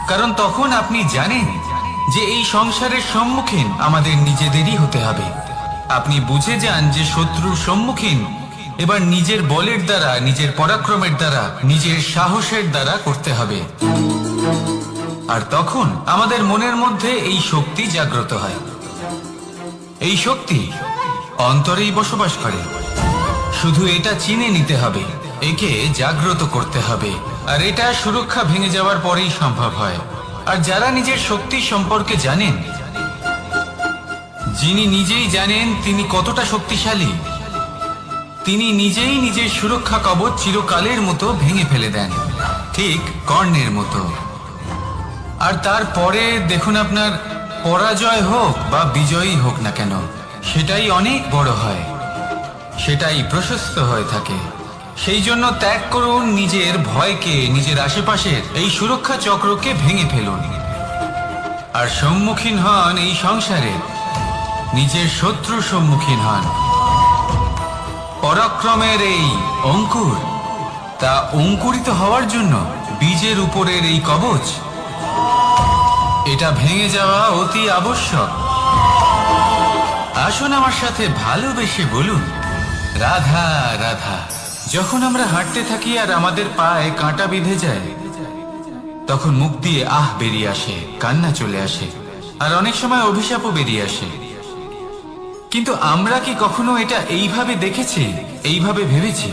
কারণ তখন আপনি জানেন যে এই সংসারের সম্মুখীন আমাদের নিজেদেরই হতে হবে। আপনি বুঝে যান যে শত্রুর সম্মুখীন এবার নিজের বলের দ্বারা, নিজের পরাক্রমের দ্বারা, নিজের সাহসের দ্বারা করতে হবে। আর তখন আমাদের মনের মধ্যে এই শক্তি জাগ্রত হয়। এই শক্তি অন্তরেই বসবাস করে, শুধু এটা চিনে নিতে হবে, একে জাগ্রত করতে হবে। আর এটা সুরক্ষা ভেঙে যাওয়ার পরেই সম্ভব হয়। আর যারা নিজের শক্তি সম্পর্কে জানেন, যিনি নিজেই জানেন তিনি কতটা শক্তিশালী, তিনি নিজেই নিজের সুরক্ষা কবচ চিরকালের মতো ভেঙে ফেলে দেন, ঠিক কর্ণের মতো। আর তারপরে দেখুন, আপনার পরাজয় হোক বা বিজয়ী হোক না কেন, সেটাই অনেক বড় হয়, সেটাই প্রশস্ত হয়ে থাকে। সেই জন্য ত্যাগ করুন নিজের ভয়কে, নিজের আশেপাশের এই সুরক্ষা চক্রকে ভেঙে ফেলুন, আর সম্মুখীন হন এই সংসারে নিজের শত্রুর সম্মুখীন হন। পরাক্রমের এই অঙ্কুর, তা অঙ্কুরিত হওয়ার জন্য বীজের উপরের এই কবচ, এটা ভেঙে যাওয়া অতি আবশ্যক। আসুন আমার সাথে ভালোবেসে বলুন, রাধা রাধা। যখন আমরা হাঁটতে থাকি আর আমাদের পায়ে কাঁটা বিঁধে যায়, তখন মুখ দিয়ে আহ বেরিয়ে আসে, কান্না চলে আসে, আর অনেক সময় অভিশাপও বেরিয়ে আসে। কিন্তু আমরা কি কখনো এটা এইভাবে দেখেছি, এইভাবে ভেবেছি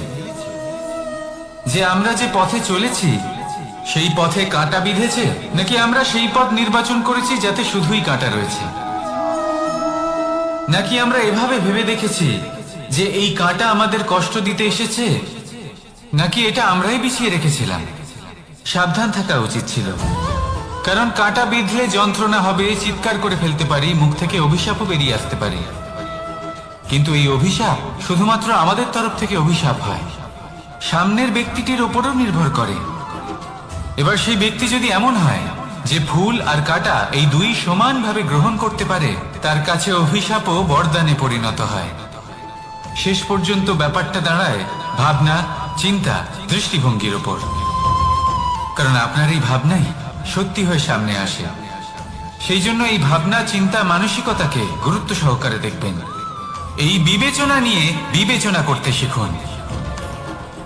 যে আমরা যে পথে চলেছি সেই পথে কাঁটা বিঁধেছে, নাকি আমরা সেই পথ নির্বাচন করেছি যাতে শুধুই কাঁটা রয়েছে? নাকি আমরা এভাবে ভেবে দেখেছি যে এই কাঁটা আমাদের কষ্ট দিতে এসেছে, নাকি এটা আমরাই বিছিয়ে রেখেছিলাম? সাবধান থাকা উচিত ছিল, কারণ কাঁটা বিঁধলে যন্ত্রণা হবে, চিৎকার করে ফেলতে পারি, মুখ থেকে অভিশাপও বেরিয়ে আসতে পারে। কিন্তু এই অভিশাপ শুধুমাত্র আমাদের তরফ থেকে অভিশাপ হয়, সামনের ব্যক্তিটির ওপরও নির্ভর করে। এবার সেই ব্যক্তি যদি এমন হয় যে ফুল আর কাঁটা এই দুই সমানভাবে গ্রহণ করতে পারে, তার কাছে অভিশাপও বরদানে পরিণত হয়। শেষ পর্যন্ত ব্যাপারটা দাঁড়ায় ভাবনা, চিন্তা, দৃষ্টিভঙ্গির ওপর। কারণ আপনার এই ভাবনাই সত্যি হয়ে সামনে আসে। সেই জন্য এই ভাবনা, চিন্তা, মানসিকতাকে গুরুত্ব সহকারে দেখবেন। এই বিবেচনা নিয়ে বিবেচনা করতে শিখুন।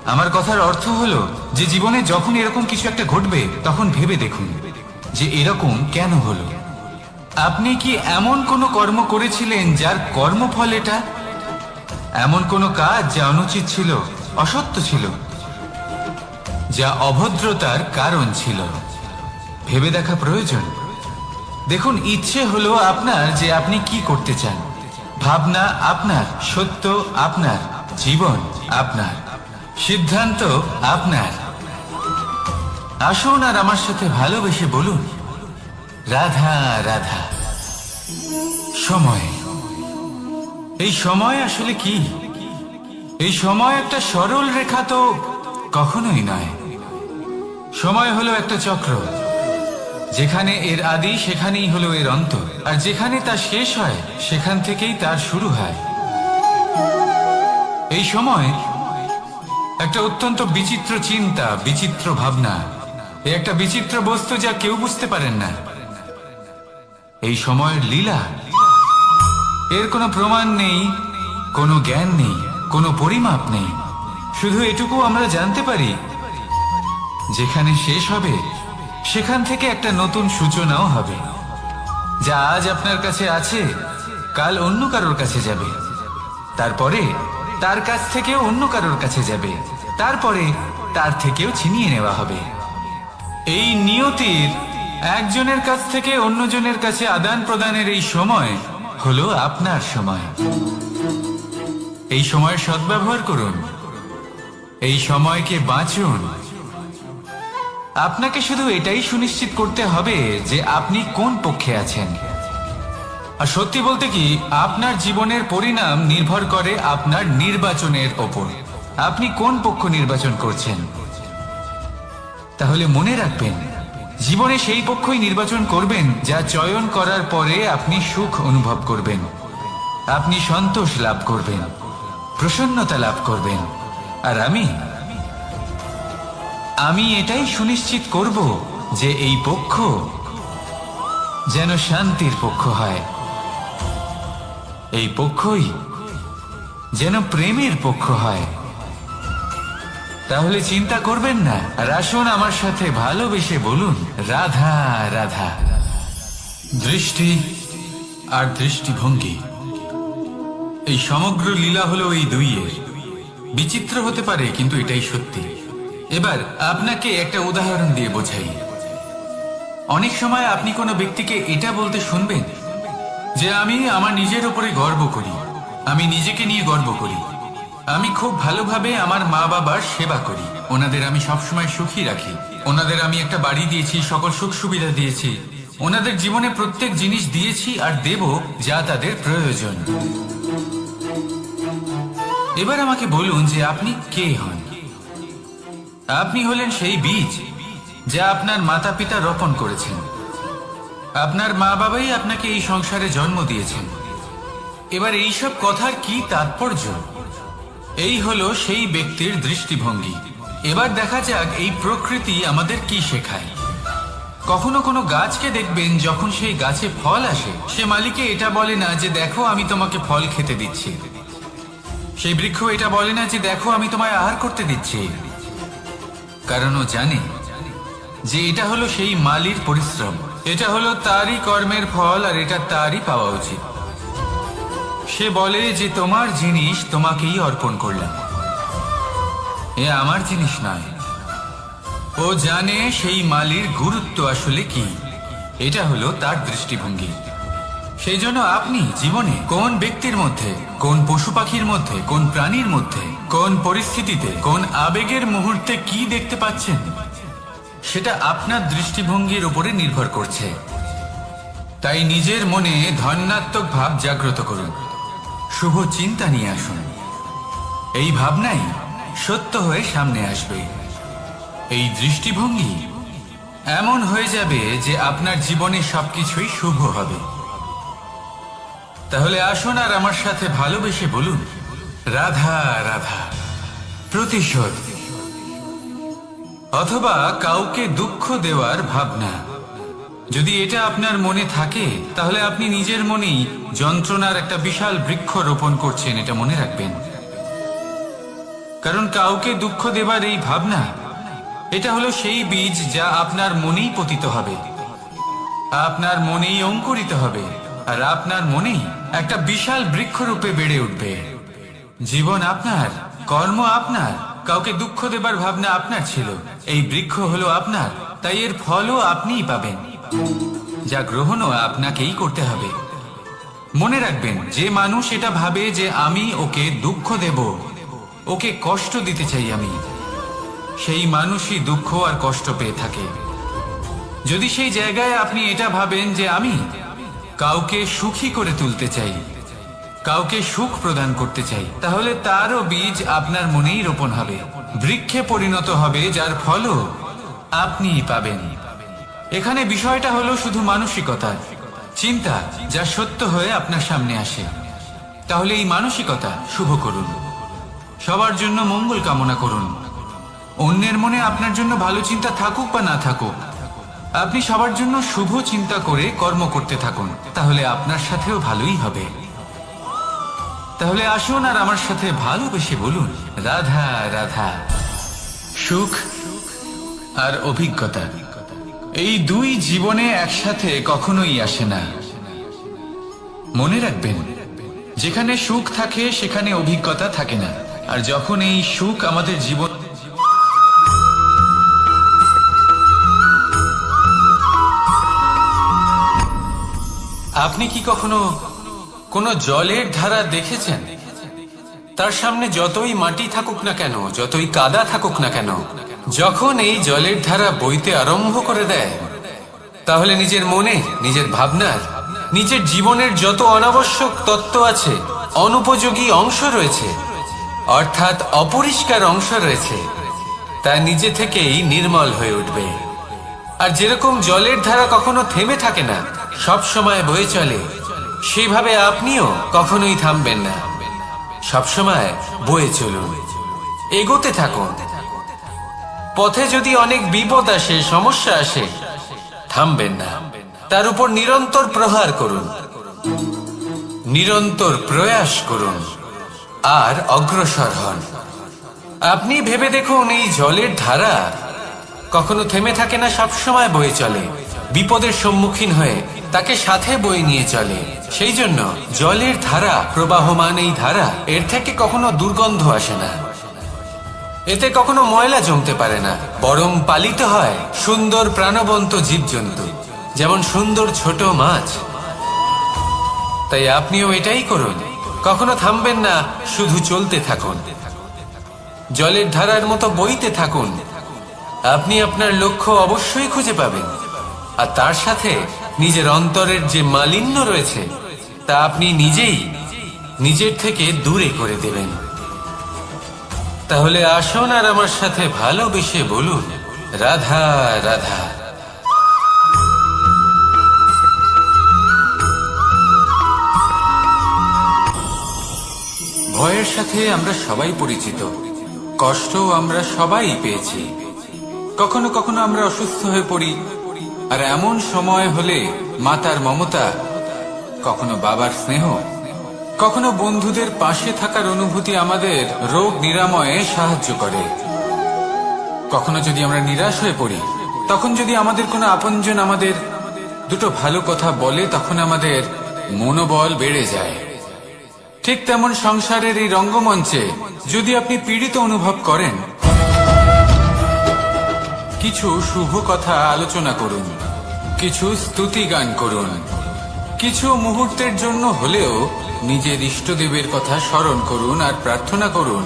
আমার কথার অর্থ হলো যে জীবনে যখন এরকম কিছু একটা ঘটবে, তখন ভেবে দেখুন যে এরকম কেন হলো। আপনি কি এমন কোনো কর্ম করেছিলেন যার কর্মফল এটা? এমন কোনো কাজ যা অনুচিত ছিল, অসত্য ছিল, যা অভদ্রতার কারণ ছিল? ভেবে দেখা প্রয়োজন। দেখুন, ইচ্ছে হলো আপনার যে আপনি কি করতে চান, ভাবনা আপনার, সত্য আপনার, জীবন আপনার, সিদ্ধান্ত আপনার। আসুন আর আমার সাথে ভালোবেসে বলুন, রাধা রাধা। সময়। এই সময় আসলে কি? এই সময় একটা সরল রেখা তো কখনোই নয়। সময় হলো একটা চক্র, যেখানে এর আদি সেখানেই হলো এর অন্ত, আর যেখানে তা শেষ হয় সেখান থেকেই তার শুরু হয়। এই সময় একটা অত্যন্ত বিচিত্র চিন্তা, বিচিত্র ভাবনা, এ একটা বিচিত্র বস্তু যা কেউ বুঝতে পারেন না। এই সময়ের লীলা, এর কোনো প্রমাণ নেই, কোনো জ্ঞান নেই, কোনো পরিমাপ নেই। শুধু এটুকু আমরা জানতে পারি, যেখানে শেষ হবে সেখান থেকে একটা নতুন সূচনাও হবে। যা আজ আপনার কাছে আছে কাল অন্য কারোর কাছে যাবে, তারপরে তার কাছ থেকেও অন্য কারোর কাছে যাবে, তারপরে তার থেকেও ছিনিয়ে নেওয়া হবে। এই নিয়তির একজনের কাছ থেকে অন্যজনের কাছে আদান প্রদানের এই সময় হলো আপনার সময়। এই সময়ের সদ্ব্যবহার করুন, এই সময়কে বাঁচুন। আপনাকে শুধু এটাই সুনিশ্চিত করতে হবে যে আপনি কোন পক্ষে আছেন। আর সত্যি বলতে কি, আপনার জীবনের পরিণাম নির্ভর করে আপনার নির্বাচনের ওপর। আপনি কোন পক্ষ নির্বাচন করছেন। তাহলে মনে রাখবেন, জীবনে সেই পক্ষই নির্বাচন করবেন যা চয়ন করার পরে আপনি সুখ অনুভব করবেন, আপনি সন্তোষ লাভ করবেন, প্রসন্নতা লাভ করবেন। আর আমি এটাই সুনিশ্চিত করব যে এই পক্ষ যেন শান্তির পক্ষ হয়, এই পক্ষই যেন প্রেমের পক্ষ হয়। তাহলে চিন্তা করবেন না, আর আসুন আমার সাথে ভালোবেসে বলুন, রাধা রাধা। দৃষ্টি আর দৃষ্টিভঙ্গি, এই সমগ্র লীলা হলো এই দুইয়ের। বিচিত্র হতে পারে, কিন্তু এটাই সত্যি। এবার আপনাকে একটা উদাহরণ দিয়ে বোঝাই। অনেক সময় আপনি কোনো ব্যক্তিকে এটা বলতে শুনবেন যে আমি আমার নিজের উপরে গর্ব করি, আমি নিজেকে নিয়ে গর্ব করি, আমি খুব ভালোভাবে আমার মা বাবার সেবা করি, ওনাদের আমি সবসময় সুখী রাখি, ওনাদের আমি একটা বাড়ি দিয়েছি, সকল সুখ সুবিধা দিয়েছি, ওনাদের জীবনে প্রত্যেক জিনিস দিয়েছি আর দেব যা তাদের প্রয়োজন। এবার আমাকে বলুন যে আপনি কে হন। আপনি হলেন সেই বীজ যা আপনার মাতা পিতা রোপণ করেছেন। আপনার মা বাবাই আপনাকে এই সংসারে জন্ম দিয়েছেন। এবার এইসব কথার কি তাৎপর্য? এই হলো সেই ব্যক্তির দৃষ্টিভঙ্গি। এবার দেখা যাক এই প্রকৃতি আমাদের কি শেখায়। কখনো কোনো গাছকে দেখবেন, যখন সেই গাছে ফল আসে, সে মালিকে এটা বলে না যে দেখো আমি তোমাকে ফল খেতে দিচ্ছি। সেই বৃক্ষ এটা বলে না যে দেখো আমি তোমায় আহার করতে দিচ্ছি, কারণ ও জানে যে এটা হলো সেই মালির পরিশ্রম, এটা হলো তারই কর্মের ফল, আর এটা তারই পাওয়া উচিত। সে বলে যে তোমার জিনিস তোমাকেই অর্পণ করলাম, এ আমার জিনিস নয়। ও জানে সেই মালির গুরুত্ব আসলে কি। এটা হলো তার দৃষ্টিভঙ্গি। সেই জন্য আপনি জীবনে কোন ব্যক্তির মধ্যে, কোন পশু পাখির মধ্যে, কোন প্রাণীর মধ্যে, কোন পরিস্থিতিতে, কোন আবেগের মুহূর্তে কি দেখতে পাচ্ছেন, সেটা আপনার দৃষ্টিভঙ্গির উপরে নির্ভর করছে। তাই নিজের মনে ধন্যাত্মক ভাব জাগ্রত করুন, শুভ চিন্তা নিয়ে আসুন। এই ভাবনাই সত্য হয়ে সামনে আসবে। এই দৃষ্টিভঙ্গি এমন হয়ে যাবে যে আপনার জীবনে সবকিছুই শুভ হবে। তাহলে আসুন আর আমার সাথে ভালোবেসে বলুন, রাধা রাধা। প্রতিশোধ অথবা কাউকে দুঃখ দেওয়ার ভাবনা, যদি এটা আপনার মনে থাকে, তাহলে আপনি নিজের মনেই যন্ত্রণার একটা বিশাল বৃক্ষ রোপণ করছেন, এটা মনে রাখবেন। কারণ কাউকে দুঃখ দেবার এই ভাবনা, এটা হলো সেই বীজ যা আপনার মনেই পতিত হবে, আপনার মনেই অঙ্কুরিত হবে, আর আপনার মনেই একটা বিশাল বৃক্ষরূপে বেড়ে উঠবে। জীবন আপনার, কর্ম আপনার, কাউকে দুঃখ দেবার ভাবনা আপনার ছিল, এই বৃক্ষ হলো আপনার, তাই এর ফলও আপনিই পাবেন, যা গ্রহণও আপনাকেই করতে হবে। মনে রাখবেন, যে মানুষ এটা ভাবে যে আমি ওকে দুঃখ দেব, ওকে কষ্ট দিতে চাই আমি, সেই মানুষই দুঃখ আর কষ্ট পেয়ে থাকে। যদি সেই জায়গায় আপনি এটা ভাবেন যে আমি কাউকে সুখী করে তুলতে চাই, কাউকে সুখ প্রদান করতে চাই, তাহলে তারও বীজ আপনার মনেই রোপণ হবে, বৃক্ষে পরিণত হবে, যার ফলও আপনিই পাবেন। এখানে বিষয়টা হলো শুধু মানসিকতা, চিন্তা যা সত্য হয়ে আপনার সামনে আসে। তাহলে এই মানসিকতা শুভ করুন, সবার জন্য মঙ্গল কামনা করুন। অন্যের মনে আপনার জন্য ভালো চিন্তা থাকুক বা না থাকুক, আপনি সবার জন্য শুভ চিন্তা করে কর্ম করতে থাকুন, তাহলে আপনার সাথেও ভালোই হবে। তাহলে আসুন আর আমার সাথে ভালোবেসে বলুন, রাধা রাধা। সুখ আর অভিজ্ঞতা, এই দুই জীবনে একসাথে কখনোই আসে না। মনে রাখবেন, যেখানে সুখ থাকে সেখানে অভিজ্ঞতা থাকে না। আর যখন এই সুখ আমাদের জীবন, আপনি কি কখনো কোনো জলের ধারা দেখেছেন? তার সামনে যতই মাটি থাকুক না কেন, যতই কাদা থাকুক না কেন, যখন এই জলের ধারা বইতে আরম্ভ করে দেয়, তাহলে নিজের মনে, নিজের ভাবনার, নিজের জীবনের যত অনাবশ্যক তত্ত্ব আছে, অনুপযোগী অংশ রয়েছে, অর্থাৎ অপরিষ্কার অংশ রয়েছে, তা নিজে থেকেই নির্মল হয়ে উঠবে। আর যেরকম জলের ধারা কখনো থেমে থাকে না, সব সময় বয়ে চলে, সেইভাবে আপনিও কখনোই থামবেন না, সবসময় বয়ে চলুন, এগোতে থাকুন। পথে যদি অনেক বিপদ আসে, সমস্যা আসে, থামবেন না, তার উপর নিরন্তর প্রহার করুন, নিরন্তর প্রয়াস করুন আর অগ্রসর হন। আপনি ভেবে দেখুন, এই জলের ধারা কখনো থেমে থাকে না, সবসময় বয়ে চলে, বিপদের সম্মুখীন হয়ে তাকে সাথে বয়ে নিয়ে চলে। সেই জন্য জলের ধারা, প্রবাহমান এই ধারা, এর থেকে কখনো দুর্গন্ধ আসে না, এতে কখনো ময়লা জমতে পারে না, বরং পালিত হয় সুন্দর প্রাণবন্ত জীবজন্তু, যেমন সুন্দর ছোট মাছ। তাই আপনিও এটাই করুন, কখনো থামবেন না, শুধু চলতে থাকুন, জলের ধারার মতো বইতে থাকুন। আপনি আপনার লক্ষ্য অবশ্যই খুঁজে পাবেন, আর তার সাথে নিজের অন্তরের যে মালিন্য রয়েছে তা আপনি নিজেই নিজের থেকে দূরে করে দেবেন। তাহলে আসুন আর আমার সাথে ভালোবেসে বলুন, রাধা রাধা। ভয়ের সাথে আমরা সবাই পরিচিত, কষ্টও আমরা সবাই পেয়েছি। কখনো কখনো আমরা অসুস্থ হয়ে পড়ি, আর এমন সময় হলে মাতার মমতা, কখনো বাবার স্নেহ, কখনো বন্ধুদের পাশে থাকার অনুভূতি আমাদের রোগ নিরাময়ে সাহায্য করে। কখনো যদি আমরা নিরাশ হয়ে পড়ি, তখন যদি আমাদের কোনো আপনজন আমাদের দুটো ভালো কথা বলে, তখন আমাদের মনোবল বেড়ে যায়। ঠিক তেমন সংসারের এই রঙ্গমঞ্চে যদি আপনি পীড়িত অনুভব করেন, কিছু শুভ কথা আলোচনা করুন, কিছু স্তুতি গান করুন, কিছু মুহূর্তের জন্য হলেও নিজের ইষ্টদেবের কথা স্মরণ করুন আর প্রার্থনা করুন।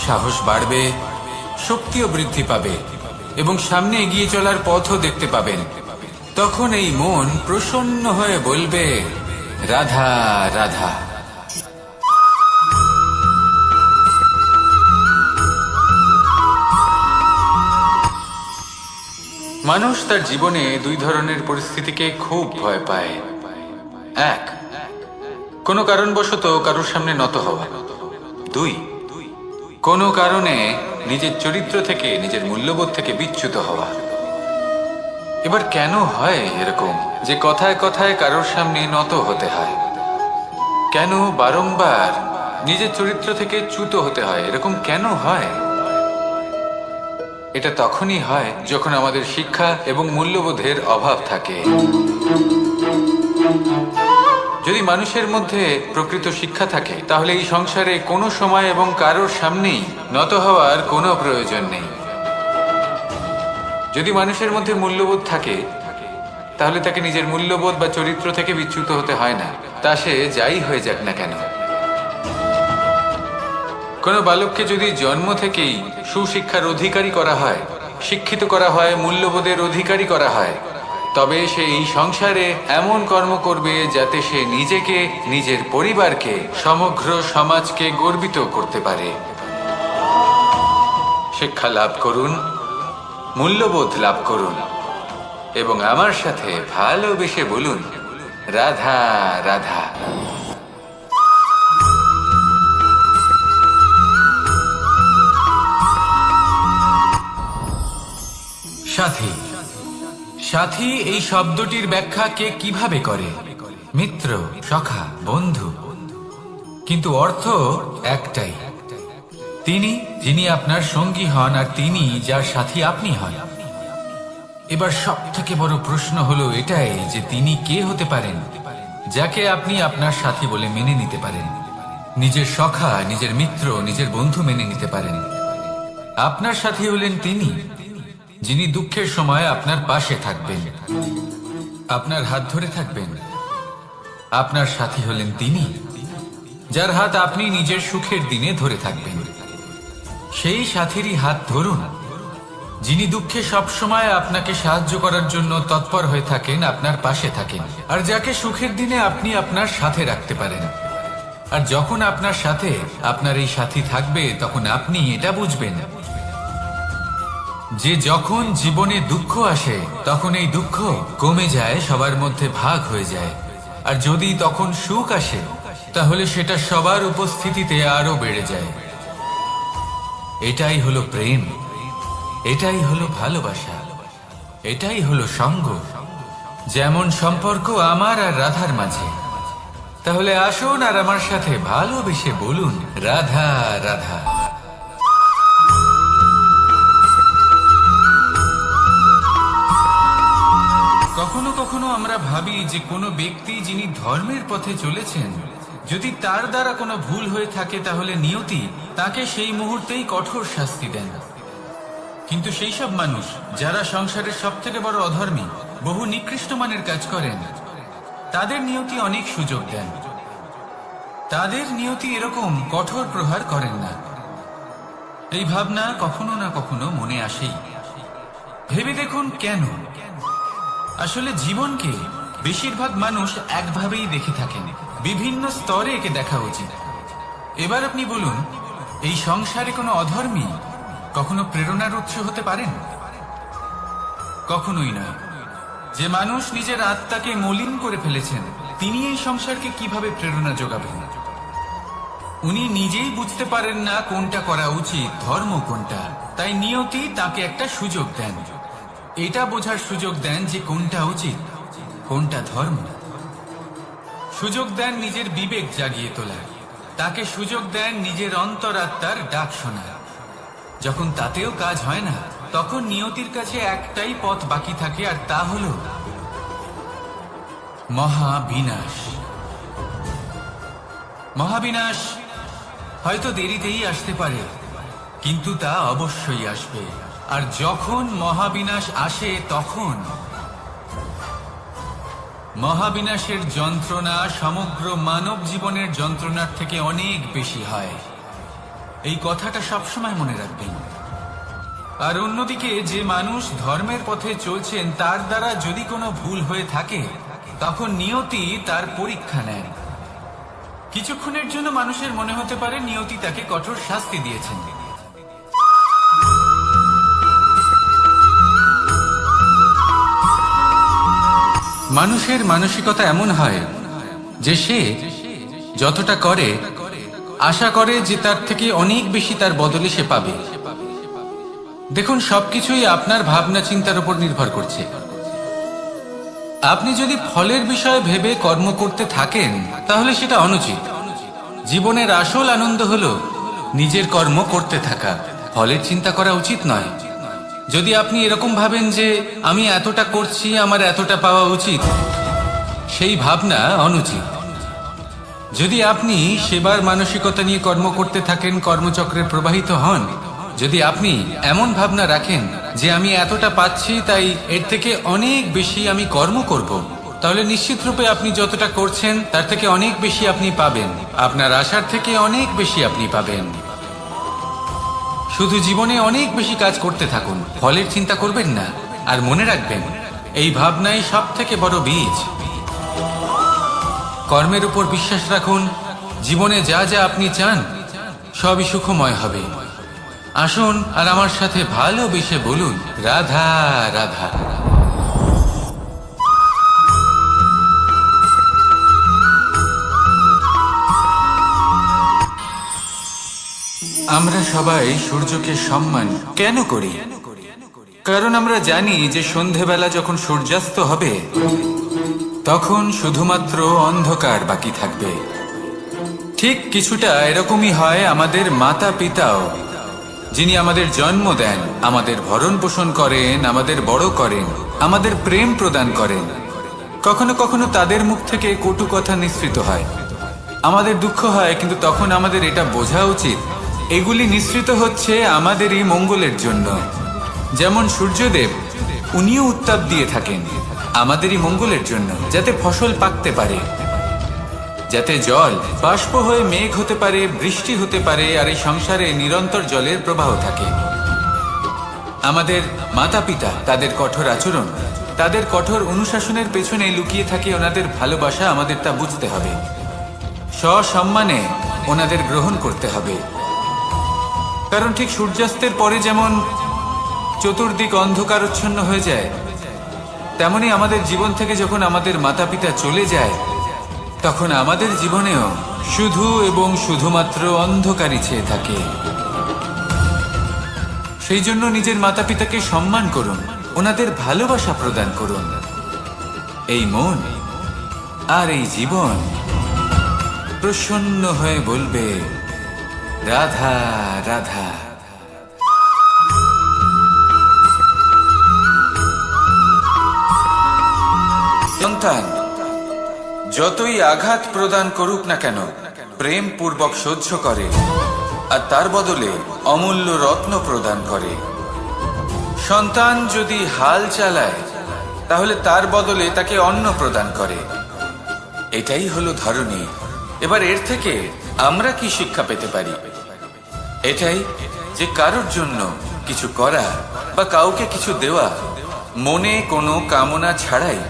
সাহস বাড়বে, শক্তিও বৃদ্ধি পাবে এবং সামনে এগিয়ে চলার পথও দেখতে পাবেন। তখন এই মন প্রসন্ন হয়ে বলবে, রাধা রাধা। মানুষ তার জীবনে দুই ধরনের পরিস্থিতিকে খুব ভয় পায়। এক, কোনো কারণবশত কারোর সামনে নত হওয়া। দুই, কোনো কারণে নিজের চরিত্র থেকে, নিজের মূল্যবোধ থেকে বিচ্যুত হওয়া। এবার কেন হয় এরকম যে কথায় কথায় কারোর সামনে নত হতে হয়? কেন বারংবার নিজের চরিত্র থেকে চ্যুত হতে হয়? এরকম কেন হয়? এটা তখনই হয় যখন আমাদের শিক্ষা এবং মূল্যবোধের অভাব থাকে। যদি মানুষের মধ্যে প্রকৃত শিক্ষা থাকে, তাহলে এই সংসারে কোনো সময় এবং কারোর সামনেই নত হওয়ার কোনো প্রয়োজন নেই। যদি মানুষের মধ্যে মূল্যবোধ থাকে, তাহলে তাকে নিজের মূল্যবোধ বা চরিত্র থেকে বিচ্যুত হতে হয় না, তা সে যাই হয়ে যাক না কেন। কোনো বালককে যদি জন্ম থেকেই সুশিক্ষার অধিকারী করা হয়, শিক্ষিত করা হয়, মূল্যবোধের অধিকারী করা হয়, তবে সে এই সংসারে এমন কর্ম করবে যাতে সে নিজেকে, নিজের পরিবারকে, সমগ্র সমাজকে গর্বিত করতে পারে। শিক্ষা লাভ করুন, মূল্যবোধ লাভ করুন এবং আমার সাথে ভালোবেসে বলুন, রাধা রাধা। সাথী। সাথী এই শব্দটির ব্যাখ্যা কে কিভাবে করে? মিত্র, সখা, বন্ধু। কিন্তু অর্থ একটাই, তিনি যিনি আপনার সঙ্গী হন আর তিনি যার সাথী আপনি হন। এবার সব থেকে বড় প্রশ্ন হলো এটাই যে তিনি কে হতে পারেন যাকে আপনি আপনার সাথী বলে মেনে নিতে পারেন, নিজের সখা, নিজের মিত্র, নিজের বন্ধু মেনে নিতে পারেন। আপনার সাথী হলেন তিনি যিনি দুঃখের সময় আপনার পাশে থাকবেন, আপনার হাত ধরে থাকবেন। আপনার সাথী হলেন তিনি যার হাত আপনি নিজের সুখের দিনে ধরে থাকবেন। সেই সাথীরই হাত ধরুন যিনি দুঃখে সবসময় আপনাকে সাহায্য করার জন্য তৎপর হয়ে থাকেন, আপনার পাশে থাকেন, আর যাকে সুখের দিনে আপনি আপনার সাথে রাখতে পারেন। আর যখন আপনার সাথে আপনার এই সাথী থাকবে তখন আপনি এটা বুঝবেন যে যখন জীবনে দুঃখ আসে তখন এই দুঃখ কমে যায়, সবার মধ্যে ভাগ হয়ে যায়। আর যদি তখন সুখ আসে তাহলে সেটা সবার উপস্থিতিতে আরো বেড়ে যায়। এটাই হলো প্রেম, এটাই হলো ভালোবাসা, এটাই হলো সঙ্গ। যেমন সম্পর্ক আমার আর রাধার মাঝে। তাহলে আসুন আর আমার সাথে ভালোবেসে বলুন, রাধা রাধা। কখনো কখনো আমরা ভাবি যে কোনো ব্যক্তি যিনি ধর্মের পথে চলেছেন, যদি তার দ্বারা কোনো ভুল হয়ে থাকে তাহলে নিয়তি তাকে সেই মুহূর্তেই কঠোর শাস্তি দেন। কিন্তু সেই সব মানুষ যারা সংসারের সব থেকে বড় অধর্মী, বহু নিকৃষ্ট মানের কাজ করেন, তাদের নিয়তি অনেক সুযোগ দেন। তাদের নিয়তি এরকম কঠোর প্রহার করেন না। এই ভাবনা কখনো না কখনো মনে আসেই। ভেবে দেখুন কেন? আসলে জীবনকে বেশিরভাগ মানুষ একভাবেই দেখে থাকেন, বিভিন্ন স্তরে একে দেখা উচিত। এবার আপনি বলুন, এই সংসারে কোনো অধর্মী কখনো প্রেরণার উৎস হতে পারেন? কখনোই নয়। যে মানুষ নিজের আত্মাকে মলিন করে ফেলেছেন, তিনি এই সংসারকে কিভাবে প্রেরণা যোগাবেন? উনি নিজেই বুঝতে পারেন না কোনটা করা উচিত, ধর্ম কোনটা। তাই নিয়তি তাকে একটা সুযোগ দেন, এটা বোঝার সুযোগ দেন যে কোনটা উচিত, কোনটা ধর্ম। সুযোগ দেন নিজের বিবেক জাগিয়ে তোলার, তাকে সুযোগ দেন নিজের অন্তরাত্মার ডাক শোনার। যখন তাতেও কাজ হয় না, তখন নিয়তির কাছে একটাই পথ বাকি থাকে, আর তা হল মহাবিনাশ। মহাবিনাশ হয়তো দেরিতেই আসতে পারে, কিন্তু তা অবশ্যই আসবে। আর যখন মহাবিনাশ আসে তখন মহাবিনাশের যন্ত্রণা সমগ্র মানব জীবনের যন্ত্রণার থেকে অনেক বেশি হয়। এই কথাটা সবসময় মনে রাখবেন। আর অন্যদিকে যে মানুষ ধর্মের পথে চলছেন, তার দ্বারা যদি কোনো ভুল হয়ে থাকে তখন নিয়তি তার পরীক্ষা নেন। কিছুক্ষণের জন্য মানুষের মনে হতে পারে নিয়তি তাকে কঠোর শাস্তি দিয়েছেন, মানুষের মানসিকতা এমন হয় যে সে যতটা করে আশা করে যে তার থেকে অনেক বেশি তার বদলে সে পাবে। দেখুন, সবকিছুই আপনার ভাবনা চিন্তার উপর নির্ভর করছে। আপনি যদি ফলের বিষয়ে ভেবে কর্ম করতে থাকেন তাহলে সেটা অনুচিত। জীবনের আসল আনন্দ হলো নিজের কর্ম করতে থাকা, ফলের চিন্তা করা উচিত নয়। যদি আপনি এরকম ভাবেন যে আমি এতটা করছি, আমার এতটা পাওয়া উচিত, সেই ভাবনা অনুচিত। যদি আপনি সেবার মানসিকতা নিয়ে কর্ম করতে থাকেন, কর্মচক্রে প্রবাহিত হন, যদি আপনি এমন ভাবনা রাখেন যে আমি এতটা পাচ্ছি তাই এর থেকে অনেক বেশি আমি কর্ম করব, তাহলে নিশ্চিত রূপে আপনি যতটা করছেন তার থেকে অনেক বেশি আপনি পাবেন, আপনার আশার থেকে অনেক বেশি আপনি পাবেন। শুধু জীবনে অনেক বেশি কাজ করতে থাকুন, ফলের চিন্তা করবেন না। আর মনে রাখবেন, এই ভাবনাই সব থেকে বড় বীজ। কর্মের উপর বিশ্বাস রাখুন, জীবনে যা যা আপনি চান সবই সুখময় হবে। আসুন আর আমার সাথে ভালোবেসে বলুন, রাধা রাধা। আমরা সবাই সূর্যকে সম্মান কেন করি? কারণ আমরা জানি যে সন্ধেবেলা যখন সূর্যাস্ত হবে তখন শুধুমাত্র অন্ধকার বাকি থাকবে। ঠিক কিছুটা এরকমই হয় আমাদের মাতা পিতাও, যিনি আমাদের জন্ম দেন, আমাদের ভরণ পোষণ করেন, আমাদের বড় করেন, আমাদের প্রেম প্রদান করেন। কখনো কখনো তাদের মুখ থেকে কটু কথা নিঃসৃত হয়, আমাদের দুঃখ হয়, কিন্তু তখন আমাদের এটা বোঝা উচিত এগুলি নিঃসৃত হচ্ছে আমাদেরই মঙ্গলের জন্য। যেমন সূর্যদেব, উনিও উত্তাপ দিয়ে থাকেন আমাদেরই মঙ্গলের জন্য, যাতে ফসল পাকতে পারে, যাতে জল বাষ্প হয়ে মেঘ হতে পারে, বৃষ্টি হতে পারে, আর এই সংসারে নিরন্তর জলের প্রবাহ থাকে। আমাদের মাতা পিতা, তাদের কঠোর আচরণ, তাদের কঠোর অনুশাসনের পেছনে লুকিয়ে থাকে ওনাদের ভালোবাসা। আমাদের তা বুঝতে হবে, সসম্মানে ওনাদের গ্রহণ করতে হবে। কারণ ঠিক সূর্যাস্তের পরে যেমন চতুর্দিক অন্ধকারচ্ছন্ন হয়ে যায়, তেমনি আমাদের জীবন থেকে যখন আমাদের মাতা পিতা চলে যায় তখন আমাদের জীবনেও শুধু এবং শুধুমাত্র অন্ধকারই ছেয়ে থাকে। সেই জন্য নিজের মাতা পিতাকে সম্মান করুন, ওনাদের ভালোবাসা প্রদান করুন। এই মন আর এই জীবন প্রসন্ন হয়ে বলবে, রাধা রাধা। সন্তান যতই আঘাত প্রদান করুক না কেন, প্রেম পূর্বক সহ্য করে আর তার বদলে অমূল্য রত্ন প্রদান করে। সন্তান যদি হাল চালায় তাহলে তার বদলে তাকে অন্ন প্রদান করে। এটাই হলো ধরনী। এবার এর থেকে আমরা কি শিক্ষা পেতে পারি? এটাই যে কারোর জন্য কিছু করা বা কাউকে কিছু দেওয়া মনে কোনো কামনা ছাড়াই।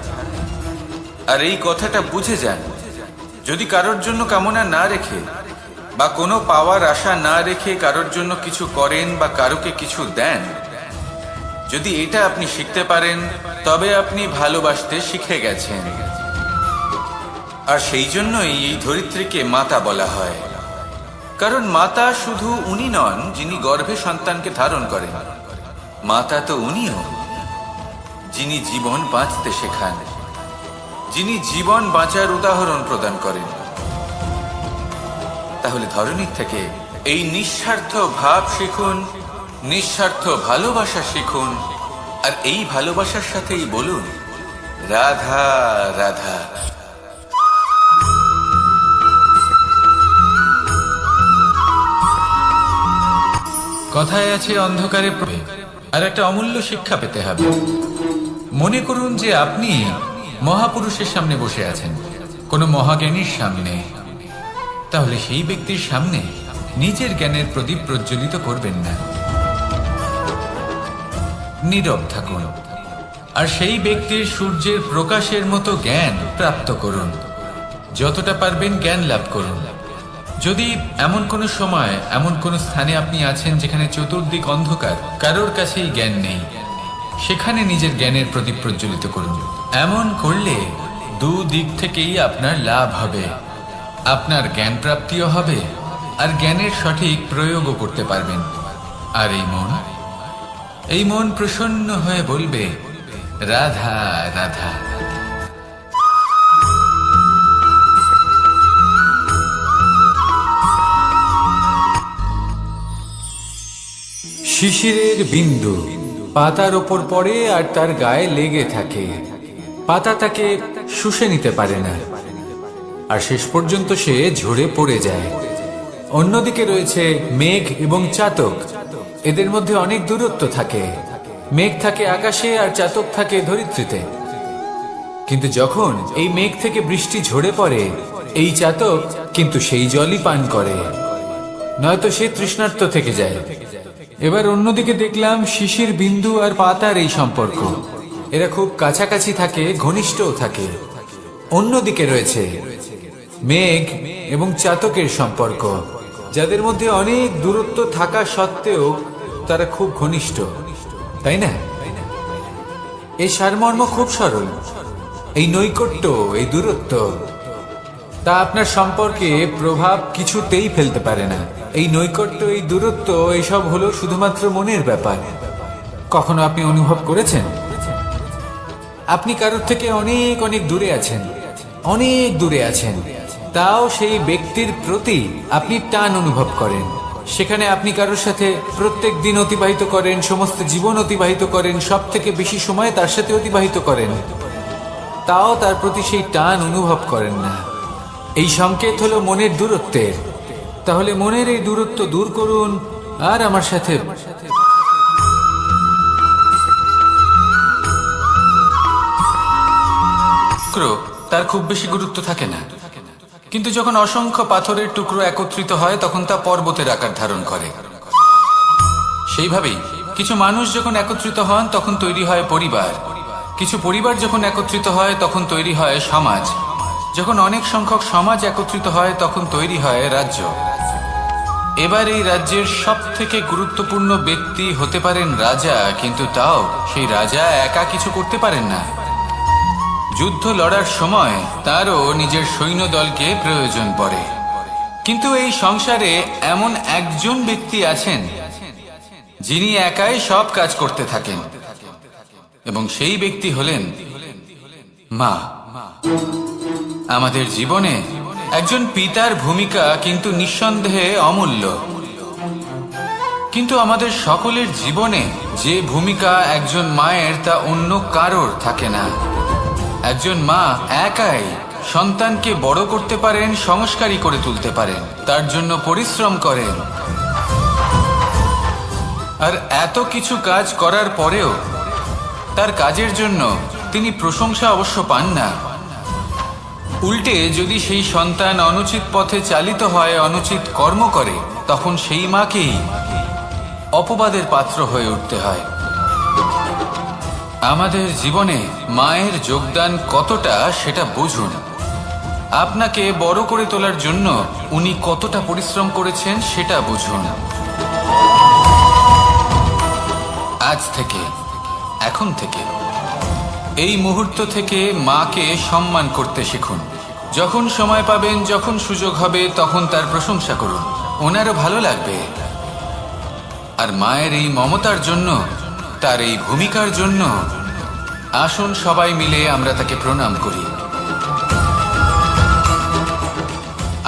আর এই কথাটা বুঝে যান, যদি কারোর জন্য কামনা না রেখে বা কোনো পাওয়ার আশা না রেখে কারোর জন্য কিছু করেন বা কারোকে কিছু দেন, যদি এটা আপনি শিখতে পারেন তবে আপনি ভালোবাসতে শিখে গেছেন। আর সেই জন্যই এই ধরিত্রীকে মাতা বলা হয়। কারণ মাতা শুধু উনি নন যিনি গর্ভে সন্তানকে ধারণ করেন, মাতা তো উনিও যিনি জীবন বাঁচতে শেখান, যিনি জীবন বাঁচার উদাহরণ প্রদান করেন। তাহলে ধরনীর থেকে এই নিঃস্বার্থ ভাব শিখুন, নিঃস্বার্থ ভালোবাসা শিখুন, আর এই ভালোবাসার সাথেই বলুন, রাধা রাধা। কথায় আছে অন্ধকারে প্রবেশ, আর একটা অমূল্য শিক্ষা পেতে হবে। মনে করুন যে আপনি মহাপুরুষের সামনে বসে আছেন, কোনো মহাজ্ঞানীর সামনে। তাহলে সেই ব্যক্তির সামনে নিজের জ্ঞানের প্রদীপ প্রজ্বলিত করবেন না, নীরব থাকুন। আর সেই ব্যক্তির সূর্যের প্রকাশের মতো জ্ঞান প্রাপ্ত করুন। যতটা পারবেন জ্ঞান লাভ করুন। যদি এমন কোনো সময়, এমন কোনো স্থানে আপনি আছেন যেখানে চতুর্দিক অন্ধকার, কারোর কাছেই জ্ঞান নেই, সেখানে নিজের জ্ঞানের প্রদীপ প্রজ্বলিত করুন। এমন করলে দুদিক থেকেই আপনার লাভ হবে। আপনার জ্ঞান প্রাপ্তিও হবে আর জ্ঞানের সঠিক প্রয়োগও করতে পারবেন। আর এই মন প্রসন্ন হয়ে বলবে, রাধা রাধা। শিশিরের বিন্দু পাতার ওপর পড়ে আর তার গায়ে লেগে থাকে। পাতা তাকে শুষে নিতে পারে না, আর শেষ পর্যন্ত সে ঝরে পড়ে যায়। অন্যদিকে রয়েছে মেঘ এবং চাতক। এদের মধ্যে অনেক দূরত্ব থাকে। মেঘ থাকে আকাশে আর চাতক থাকে ধরিত্রীতে। কিন্তু যখন এই মেঘ থেকে বৃষ্টি ঝরে পড়ে, এই চাতক কিন্তু সেই জলই পান করে, নয়তো সে তৃষ্ণার্ত থেকে যায়। এবার অন্যদিকে দেখলাম শিশির বিন্দু আর পাতার এই সম্পর্ক। এরা খুব কাছাকাছি থাকে, ঘনিষ্ঠও থাকে। অন্যদিকে রয়েছে মেঘ এবং চাতকের সম্পর্ক, যাদের মধ্যে অনেক দূরত্ব থাকা সত্ত্বেও তারা খুব ঘনিষ্ঠ, তাই না? এই সারমর্ম খুব সরল। এই নৈকট্য, এই দূরত্ব, তা আপনার সম্পর্কে প্রভাব কিছুতেই ফেলতে পারে না। এই নৈকট্য, এই দূরত্ব, এইসব হলো শুধুমাত্র মনের ব্যাপার। কখনো আপনি অনুভব করেছেন আপনি কারোর থেকে অনেক অনেক দূরে আছেন, অনেক দূরে আছেন, তাও সেই ব্যক্তির প্রতি আপনি টান অনুভব করেন। সেখানে আপনি কারোর সাথে প্রত্যেক দিন অতিবাহিত করেন, সমস্ত জীবন অতিবাহিত করেন, সব থেকে বেশি সময় তার সাথে অতিবাহিত করেন, তাও তার প্রতি সেই টান অনুভব করেন না। এই সংকেত হলো মনের দূরত্বের। তাহলে মনের এই দূরত্ব দূর করুন আর আমার সাথে তার খুব বেশি গুরুত্ব থাকে না, কিন্তু যখন অসংখ্য পাথরের টুকরো একত্রিত হয় তখন তা পর্বতের আকার ধারণ করে। সেইভাবেই কিছু মানুষ যখন একত্রিত হন তখন তৈরি হয় পরিবার, কিছু পরিবার যখন একত্রিত হয় তখন তৈরি হয় সমাজ, যখন অনেক সংখ্যক সমাজ একত্রিত হয় তখন তৈরি হয় রাজ্য। এবার এই রাজ্যের সব থেকে গুরুত্বপূর্ণ ব্যক্তি হতে পারেন রাজা, কিন্তু তাও সেই রাজা একা কিছু করতে পারেন না। যুদ্ধ লড়ার সময় তারও নিজের সৈন্যদলকে প্রয়োজন পড়ে। কিন্তু এই সংসারে এমন একজন ব্যক্তি আছেন যিনি একাই সব কাজ করতে থাকেন, এবং সেই ব্যক্তি হলেন মা। আমাদের জীবনে একজন পিতার ভূমিকা কিন্তু নিঃসন্দেহে অমূল্য, কিন্তু আমাদের সকলের জীবনে যে ভূমিকা একজন মায়ের তা অন্য কারোর থাকে না। একজন মা একাই সন্তানকে বড় করতে পারেন, সংস্কারী করে তুলতে পারেন, তার জন্য পরিশ্রম করেন। আর এত কিছু কাজ করার পরেও তার কাজের জন্য তিনি প্রশংসা অবশ্য পান না। উল্টে যদি সেই সন্তান অনুচিত পথে চালিত হয়, অনুচিত কর্ম করে, তখন সেই মাকেই অপবাদের পাত্র হয়ে উঠতে হয়। আমাদের জীবনে মায়ের যোগদান কতটা সেটা বুঝুন। আপনাকে বড় করে তোলার জন্য উনি কতটা পরিশ্রম করেছেন সেটা বুঝুন। আজ থেকে, এখন থেকে, এই মুহূর্ত থেকে মাকে সম্মান করতে শিখুন। যখন সময় পাবেন, যখন সুযোগ হবে, তখন তার প্রশংসা করুন, ওনারও ভালো লাগবে। আর মায়ের এই মমতার জন্য, তার এই ভূমিকার জন্য আসুন সবাই মিলে আমরা তাকে প্রণাম করি,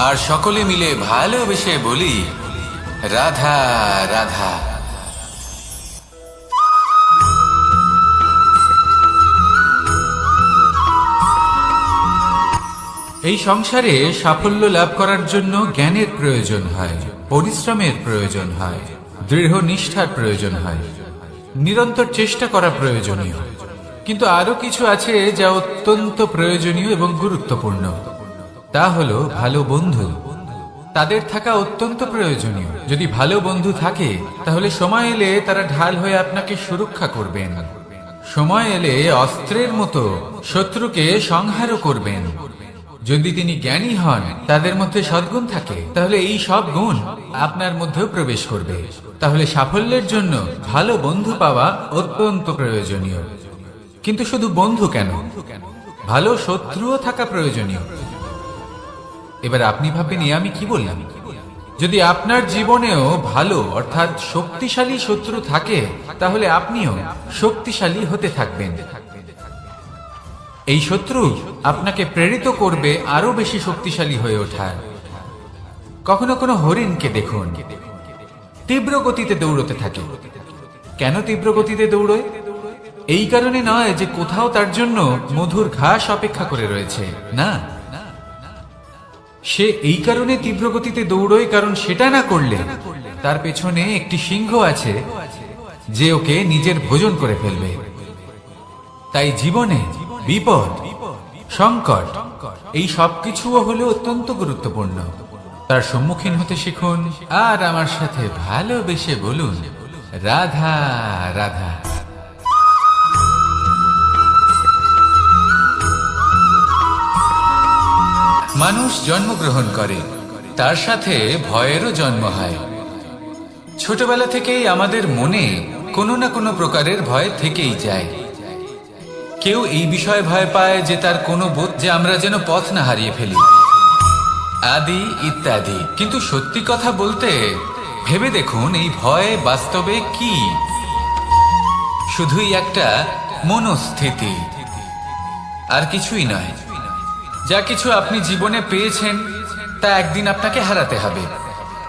আর সকলে মিলে ভালোবেসে বলি রাধা রাধা। এই সংসারে সাফল্য লাভ করার জন্য জ্ঞানের প্রয়োজন হয়, পরিশ্রমের প্রয়োজন হয়, দৃঢ় নিষ্ঠার প্রয়োজন হয়, নিরন্তর চেষ্টা করা প্রয়োজনীয়। কিন্তু আরো কিছু আছে যা অত্যন্ত প্রয়োজনীয় এবং গুরুত্বপূর্ণ। তা হলো ভালো বন্ধু। তাদের থাকা অত্যন্ত প্রয়োজনীয়। যদি ভালো বন্ধু থাকে তাহলে সময় এলে তারা ঢাল হয়ে আপনাকে সুরক্ষা করবেন। সময় এলে অস্ত্রের মতো শত্রুকে সংহারও করবেন। যদি তিনি জ্ঞানী হন, তাদের মধ্যে সদ্গুণ থাকে, তাহলে এই সব গুণ আপনার মধ্যেও প্রবেশ করবে। তাহলে সাফল্যের জন্য ভালো বন্ধু পাওয়া অত্যন্ত প্রয়োজনীয়। কিন্তু শুধু বন্ধু কেন, ভালো শত্রুও থাকা প্রয়োজনীয়। এবার আপনি ভাববেন, আমি কি বললাম? যদি আপনার জীবনেও ভালো অর্থাৎ শক্তিশালী শত্রু থাকে, তাহলে আপনিও শক্তিশালী হতে থাকবেন। এই শত্রু আপনাকে প্রেরিত করবে আরো বেশি শক্তিশালী হয়ে ওঠার। কখনো কোনো হরিণকে দেখুন, তীব্র গতিতে দৌড়তে থাকে। কেন তীব্র গতিতে দৌড়য়? এই কারণে নয় যে কোথাও তার জন্য মধুর ঘাস অপেক্ষা করে রয়েছে, না। সে এই কারণে তীব্র গতিতে দৌড়য় কারণ সেটা না করলে তার পেছনে একটি সিংহ আছে যে ওকে নিজের ভোজন করে ফেলবে। তাই জীবনে বিপদ, সংকট, এই সবকিছুও হলো অত্যন্ত গুরুত্বপূর্ণ। তার সম্মুখীন হতে শিখুন আর আমার সাথে ভালোবেসে বলুন রাধা রাধা। মানুষ জন্মগ্রহণ করে, তার সাথে ভয়েরও জন্ম হয়। ছোটবেলা থেকেই আমাদের মনে কোনো না কোনো প্রকারের ভয় থেকেই যায়। কেউ এই বিষয়ে ভয় পায় যে তার কোনো বোধ, যে আমরা যেন পথ না হারিয়ে ফেলি, আদি ইত্যাদি। কিন্তু সত্যি কথা বলতে, ভেবে দেখুন এই ভয় বাস্তবে কি? শুধুই একটা মনস্থিতি, আর কিছুই নয়। যা কিছু আপনি জীবনে পেয়েছেন তা একদিন আপনাকে হারাতে হবে।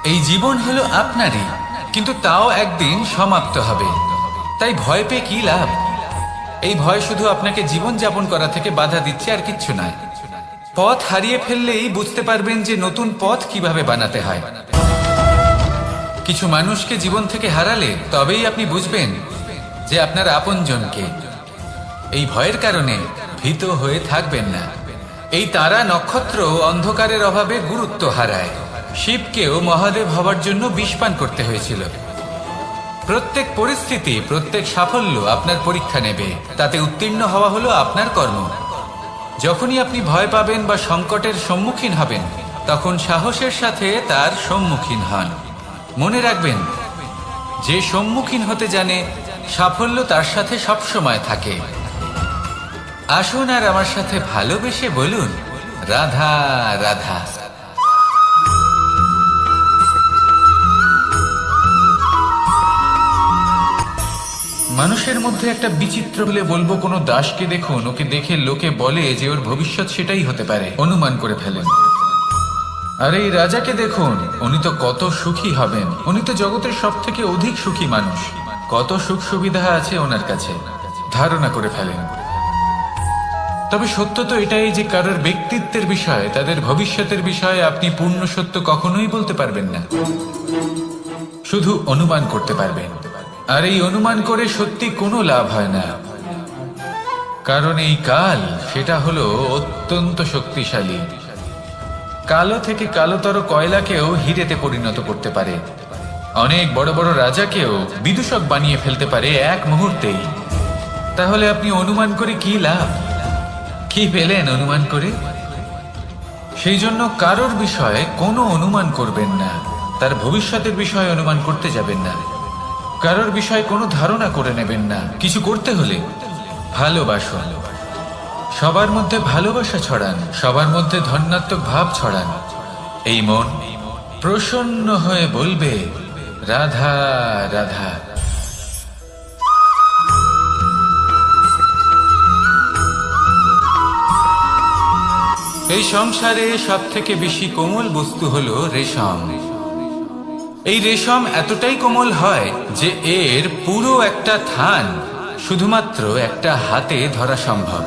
এই জীবন হলো আপনারই, কিন্তু তাও একদিন সমাপ্ত হবে। তাই ভয় পেয়ে কি লাভ? এই ভয় শুধু আপনাকে জীবন যাপন করা থেকে বাধা দিচ্ছে, আর কিচ্ছু নয়। পথ হারিয়ে ফেললেই বুঝতে পারবেন যে নতুন পথ কিভাবে বানাতে হয়। কিছু মানুষকে জীবন থেকে হারালে তবেই আপনি বুঝবেন যে আপনার আপনজনকে। এই ভয়ের কারণে ভীত হয়ে থাকবেন না। এই তারা নক্ষত্র অন্ধকারের অভাবে গুরুত্ব হারায়। শিবকেও মহাদেব হবার জন্য বিষ পান করতে হয়েছিল। প্রত্যেক পরিস্থিতি, প্রত্যেক সাফল্য আপনার পরীক্ষা নেবে, তাতে উত্তীর্ণ হওয়া হলো আপনার কর্ম। যখনই আপনি ভয় পাবেন বা সংকটের সম্মুখীন হবেন, তখন সাহসের সাথে তার সম্মুখীন হন। মনে রাখবেন, যে সম্মুখীন হতে জানে, সাফল্য তার সাথে সবসময় থাকে। আসুন আর আমার সাথে ভালোবেসে বলুন, রাধা রাধা। মানুষের মধ্যে একটা বিচিত্র বলে বলবো, কোনো দাসকে দেখুন, ওকে দেখে লোকে বলে যে ওর ভবিষ্যৎ সেটাই হতে পারে, অনুমান করে ফেলেন। আর এই রাজাকে দেখুন, উনি তো কত সুখী হবেন, উনি তো জগতের সব থেকে অধিক সুখী মানুষ, কত সুখ সুবিধা আছে ওনার কাছে, ধারণা করে ফেলেন। তবে সত্য তো এটাই যে কারোর ব্যক্তিত্বের বিষয়ে, তাদের ভবিষ্যতের বিষয়ে আপনি পূর্ণ সত্য কখনোই বলতে পারবেন না, শুধু অনুমান করতে পারবেন। আর এই অনুমান করে সত্যি কোনো লাভ হয় না, কারণ এই কাল সেটা হলো অত্যন্ত শক্তিশালী। কালো থেকে কালোতর কয়লাকেও হিরেতে পরিণত করতে পারে, অনেক বড় বড় রাজাকেও বিদূষক বানিয়ে ফেলতে পারে এক মুহূর্তেই। তাহলে আপনি অনুমান করে কি লাভ? কি পেলেন অনুমান করে? সেই জন্য কারোর বিষয়ে কোনো অনুমান করবেন না, তার ভবিষ্যতের বিষয়ে অনুমান করতে যাবেন না, কারোর বিষয়ে কোনো ধারণা করে নেবেন না। কিছু করতে হলে ভালোবাসুন, সবার মধ্যে ভালোবাসা ছড়ান, সবার মধ্যে ধন্যাত্মক ভাব ছড়ান। এই মন প্রসন্ন হয়ে বলবে, রাধা রাধা। এই সংসারে সব থেকে বেশি কোমল বস্তু হলো রেশম। এই রেশম এতটাই কোমল হয় যে এর পুরো একটা থান শুধুমাত্র একটা হাতে ধরা সম্ভব।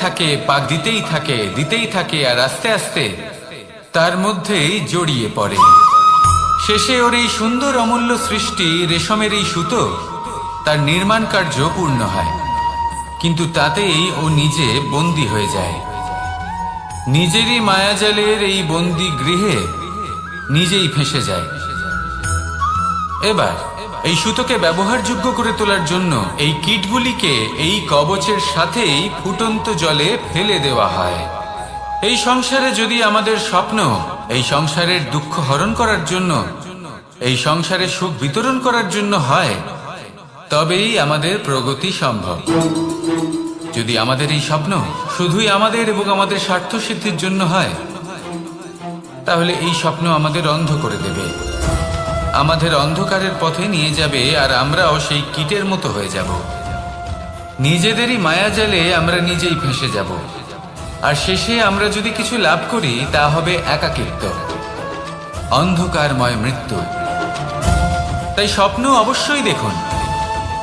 থাকে, পাক দিতেই থাকে, আর আস্তে আস্তে তার মধ্যেই জড়িয়ে পড়ে। শেষে ওর এই সুন্দর অমূল্য সৃষ্টি রেশমের এই সুতো, তার নির্মাণ কার্য পূর্ণ হয়, কিন্তু তাতেই ও নিজে বন্দী হয়ে যায়। নিজেরই মায়াজালের এই বন্দী গৃহে নিজেই ফেঁসে যায়। এবার এই সুতোকে ব্যবহারযোগ্য করে তোলার জন্য এই কীটগুলিকে এই কবচের সাথেই ফুটন্ত জলে ফেলে দেওয়া হয়। এই সংসারে যদি আমাদের স্বপ্ন এই সংসারের দুঃখ হরণ করার জন্য, এই সংসারে সুখ বিতরণ করার জন্য হয়, তবেই আমাদের প্রগতি সম্ভব। যদি আমাদের এই স্বপ্ন শুধুই আমাদের এবং আমাদের স্বার্থ সিদ্ধির জন্য হয়, তাহলে এই স্বপ্ন আমাদের অন্ধ করে দেবে, আমাদের অন্ধকারের পথে নিয়ে যাবে, আর আমরাও সেই কীটের মতো হয়ে যাব। নিজেদেরই মায়াজালে আমরা নিজেই ফেঁসে যাব, আর শেষে আমরা যদি কিছু লাভ করি তা হবে একাকিত্ব, অন্ধকারময় মৃত্যু। তাই স্বপ্ন অবশ্যই দেখুন,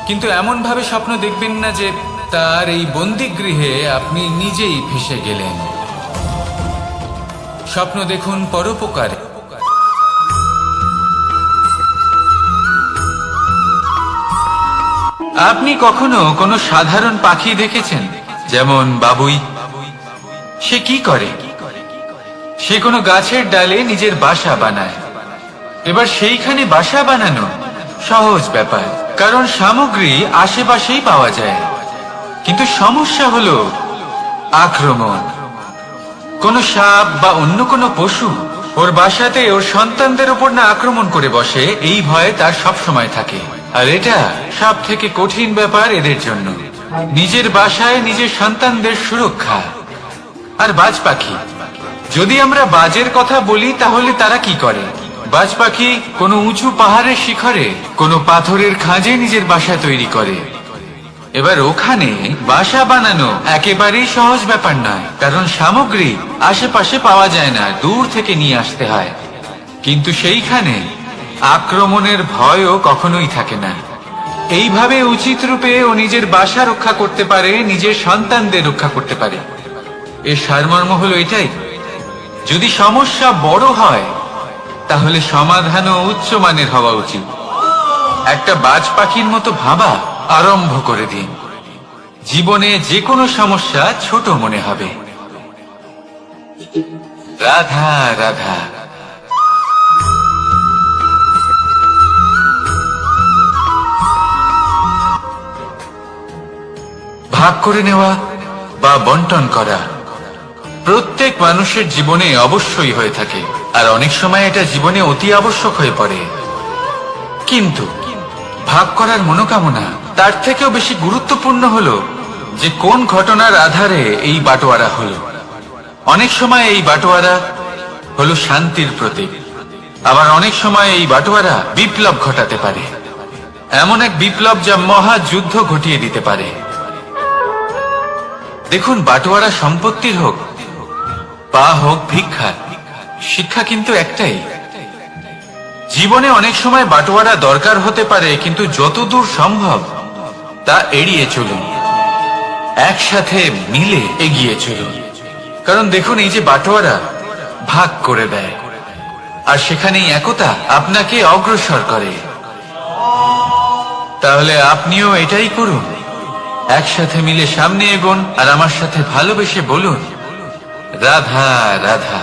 কিন্তু এমন ভাবে স্বপ্ন দেখবেন না যে তার এই বন্দিগৃহে আপনি নিজেই ফেঁসে গেলেন। স্বপ্ন দেখুন পরোপকারে। আপনি কখনো কোনো সাধারণ পাখি দেখেছেন? যেমন বাবুই। সে কি করে? সে কোনো গাছের ডালে নিজের বাসা বানায়। এবার সেইখানে বাসা বানানো সহজ ব্যাপার, কারণ সামগ্রী আশেপাশেই পাওয়া যায়। কিন্তু সমস্যা হলো আক্রমণ। কোনো সাপ বা অন্য কোনো পশু ওর বাসাতে ওর সন্তানদের উপর না আক্রমণ করে বসে, এই ভয়ে তার সব সময় থাকে। আর এটা সব থেকে কঠিন ব্যাপার এদের জন্য, নিজের বাসায় নিজের সন্তানদের সুরক্ষা। আর বাজ পাখি, যদি আমরা বাজের কথা বলি তাহলে তারা কি করে? বাজ পাখি কোনো উঁচু পাহাড়ের শিখরে, কোনো পাথরের খাঁজে নিজের বাসা তৈরি করে। এবার ওখানে বাসা বানানো একেবারেই সহজ ব্যাপার নয়, কারণ সামগ্রী আশেপাশে পাওয়া যায় না, দূর থেকে নিয়ে আসতে হয়। কিন্তু সেইখানে আক্রমণের ভয়ও কখনোই থাকে না। এইভাবে উচিত রূপে ও নিজের বাসা রক্ষা করতে পারে, নিজের সন্তানদের রক্ষা করতে পারে। এর সারমর্ম হলো এটাই, যদি সমস্যা বড় হয় তাহলে সমাধানও উচ্চমানের হওয়া উচিত। একটা বাজ পাখির মতো ভাবা আরম্ভ করে দিন, জীবনে যে কোনো সমস্যা ছোট মনে হবে। রাধা রাধা। ভাগ করে নেওয়া বা বন্টন করা প্রত্যেক মানুষের জীবনে অবশ্যই হয়ে থাকে, আর অনেক সময় এটা জীবনে অতি আবশ্যক হয়ে পড়ে। কিন্তু ভাগ করার মনোকামনা তার থেকেও বেশি গুরুত্বপূর্ণ হলো যে কোন ঘটনার আধারে এই বাটোয়ারা হলো। অনেক সময় এই বাটোয়ারা হলো শান্তির প্রতীক, আবার অনেক সময় এই বাটোয়ারা বিপ্লব ঘটাতে পারে, এমন এক বিপ্লব যা মহাযুদ্ধ ঘটিয়ে দিতে পারে। দেখুন, বাটোয়ারা সম্পত্তির হোক বা হোক ভিক্ষার, শিক্ষা কিন্তু একটাই। জীবনে অনেক সময় বাটোয়ারা দরকার হতে পারে, কিন্তু যতদূর সম্ভব তা এড়িয়ে চলুন, একসাথে মিলে এগিয়ে চলুন। কারণ দেখুন, এই যে বাটোয়ারা ভাগ করে দেয়, আর সেখানেই একতা আপনাকে অগ্রসর করে। তাহলে আপনিও এটাই করুন, একসাথে মিলে সামনে এগোন, আর আমার সাথে ভালোবেসে বলুন রাধা রাধা।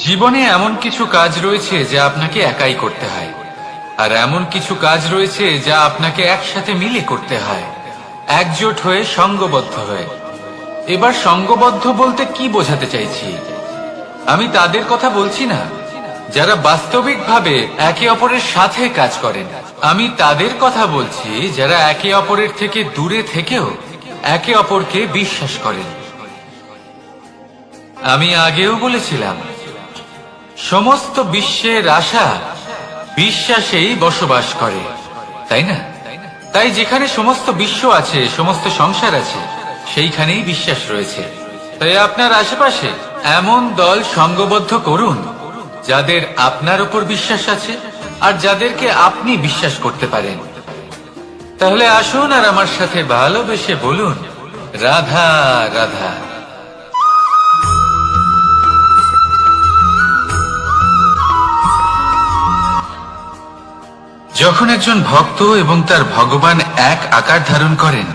জীবনে এমন কিছু কাজ রয়েছে যা আপনাকে একাই করতে হয়, আর এমন কিছু কাজ রয়েছে যা আপনাকে একসাথে মিলে করতে হয়, একজোট হয়ে, সঙ্গবদ্ধ হয়ে। এবার সঙ্গবদ্ধ বলতে কি বোঝাতে চাইছি? আমি তাদের কথা বলছি না যারা বাস্তবিকভাবে একে অপরের সাথে কাজ করেন, আমি তাদের কথা বলছি যারা একে অপরের থেকে দূরে থেকেও একে অপরকে বিশ্বাস করেন। আমি আগেও বলেছিলাম, সমস্ত বিশ্বের আশা বিশ্বাসেই বসবাস করে, তাই না? তাই যেখানে সমস্ত বিশ্ব আছে, সমস্ত সংসার আছে, সেইখানেই বিশ্বাস রয়েছে। তাই আপনার আশেপাশে এমন দল সঙ্গবদ্ধ করুন যাদের আপনার উপর বিশ্বাস আছে, আর যাদেরকে আপনি বিশ্বাস করতে পারেন। তাহলে আসুন আর আমার সাথে ভালোবেসে বলুন রাধা রাধা। যখন একজন ভক্ত এবং তার ভগবান এক আকার ধারণ করেন,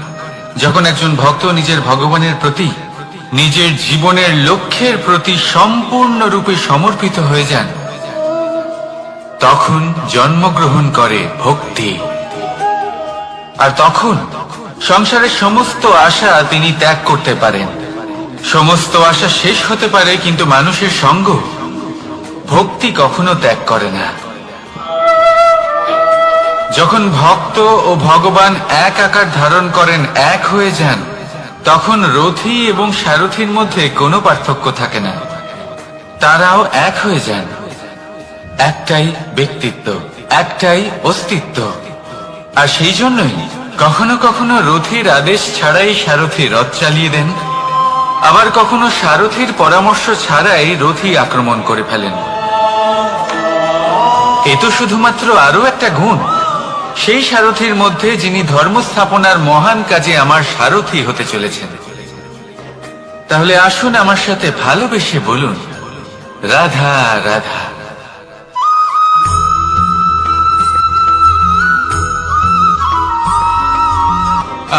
যখন একজন ভক্ত নিজের ভগবানের প্রতি, নিজের জীবনের লক্ষ্যের প্রতি সম্পূর্ণরূপে সমর্পিত হয়ে যান, তখন জন্মগ্রহণ করে ভক্তি। আর তখন সংসারের সমস্ত আশা তিনি ত্যাগ করতে পারেন। সমস্ত আশা শেষ হতে পারে, কিন্তু মানুষের সঙ্গ ভক্তি কখনো ত্যাগ করে না। যখন ভক্ত ও ভগবান এক আকার ধারণ করেন, এক হয়ে যান, তখন রথী এবং সারথীর মধ্যে কোনো পার্থক্য থাকে না, তারাও এক হয়ে যান। একটাই ব্যক্তিত্ব, একটাই অস্তিত্ব। আর সেই জন্যই কখনো কখনো রথীর আদেশ ছাড়াই সারথী রথ চালিয়ে দেন, আবার কখনো সারথীর পরামর্শ ছাড়াই রথী আক্রমণ করে ফেলেন। এ তো শুধুমাত্র আরো একটা গুণ সেই সারথীর মধ্যে, যিনি ধর্ম স্থাপনার মহান কাজে আমার সারথী হতে চলেছেন। তাহলে আসুন আমার সাথে ভালোবেসে বলুন রাধা রাধা।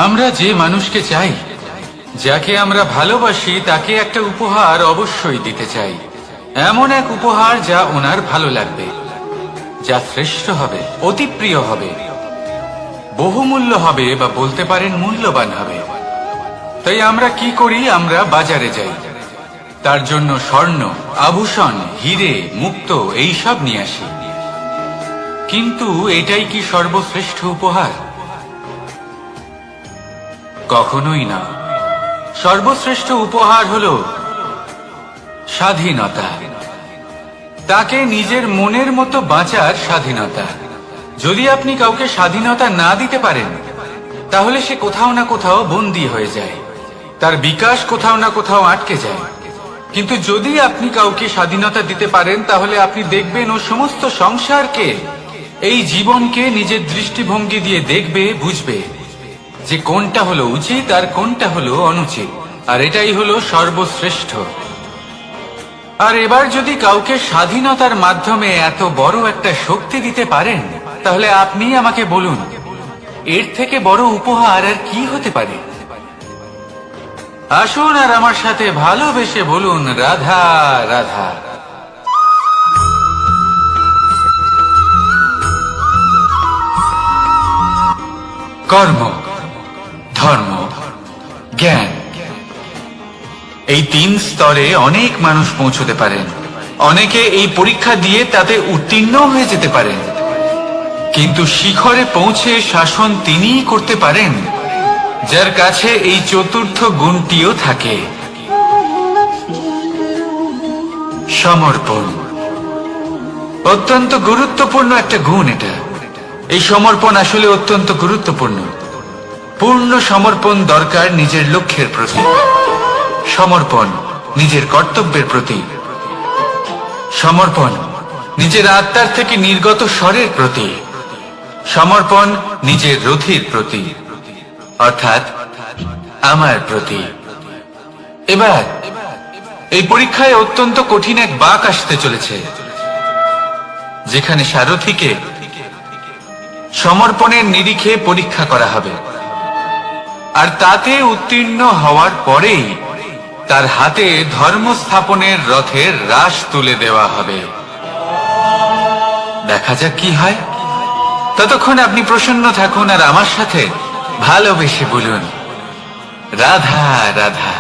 আমরা যে মানুষকে চাই, যাকে আমরা ভালোবাসি, তাকে একটা উপহার অবশ্যই দিতে চাই, এমন এক উপহার যা ওনার ভালো লাগবে, যা শ্রেষ্ঠ হবে, অতি প্রিয় হবে, বহুমূল্য হবে বা বলতে পারেন মূল্যবান হবে। তাই আমরা কি করি? আমরা বাজারে যাই, তার জন্য স্বর্ণ, আভূষণ, হিরে, মুক্তো এইসব নিয়ে আসি। কিন্তু এটাই কি সর্বশ্রেষ্ঠ উপহার? কখনোই না। সর্বশ্রেষ্ঠ উপহার হলো স্বাধীনতা, তাকে নিজের মনের মতো বাঁচার স্বাধীনতা। যদি আপনি কাউকে স্বাধীনতা না দিতে পারেন, তাহলে সে কোথাও না কোথাও বন্দী হয়ে যায়, তার বিকাশ কোথাও না কোথাও আটকে যায়। কিন্তু যদি আপনি কাউকে স্বাধীনতা দিতে পারেন, তাহলে আপনি দেখবেন ও সমস্ত সংসারকে, এই জীবনকে নিজের দৃষ্টিভঙ্গি দিয়ে দেখবে, বুঝবে যে কোনটা হলো উচিত আর কোনটা হলো অনুচিত। আর এটাই হলো সর্বশ্রেষ্ঠ। আর এবার যদি কাউকে স্বাধীনতার মাধ্যমে এত বড় একটা শক্তি দিতে পারেন, তাহলে আপনি আমাকে বলুন, এর থেকে বড় উপহার আর কি হতে পারে? আসুন আর আমার সাথে ভালোবেসে বলুন, রাধা রাধা। কর্ম, ধর্ম, জ্ঞান, এই 3 স্তরে অনেক মানুষ পৌঁছতে পারেন। অনেকে এই পরীক্ষা দিয়ে তাতে উত্তীর্ণ হয়ে যেতে পারেন, কিন্তু শিখরে পৌঁছে শাসন তিনিই করতে পারেন যার কাছে এই চতুর্থ গুণটিও থাকে, সমর্পণ। অত্যন্ত গুরুত্বপূর্ণ একটা গুণ এটা। এই সমর্পণ আসলে অত্যন্ত গুরুত্বপূর্ণ। পূর্ণ সমর্পণ দরকার নিজের লক্ষ্যের প্রতি, সমর্পণ নিজের কর্তব্যের প্রতি, সমর্পণ নিজের আত্মার থেকে নির্গত স্বরের প্রতি, সমর্পণ নিজের রথির প্রতি, অর্থাৎ আমার প্রতি। এবার এই পরীক্ষায় অত্যন্ত কঠিন এক বাঁক আসতে চলেছে, যেখানে সারথীকে সমর্পণের নিরিখে পরীক্ষা করা হবে। আর তাতে উত্তীর্ণ হওয়ার পরেই তার হাতে ধর্ম স্থাপনের রথের রাশ তুলে দেওয়া হবে। দেখা যাক কি হয়। ততক্ষণ আপনি প্রসন্ন থাকুন আর আমার সাথে ভালোবেসে বলুন, রাধা রাধা।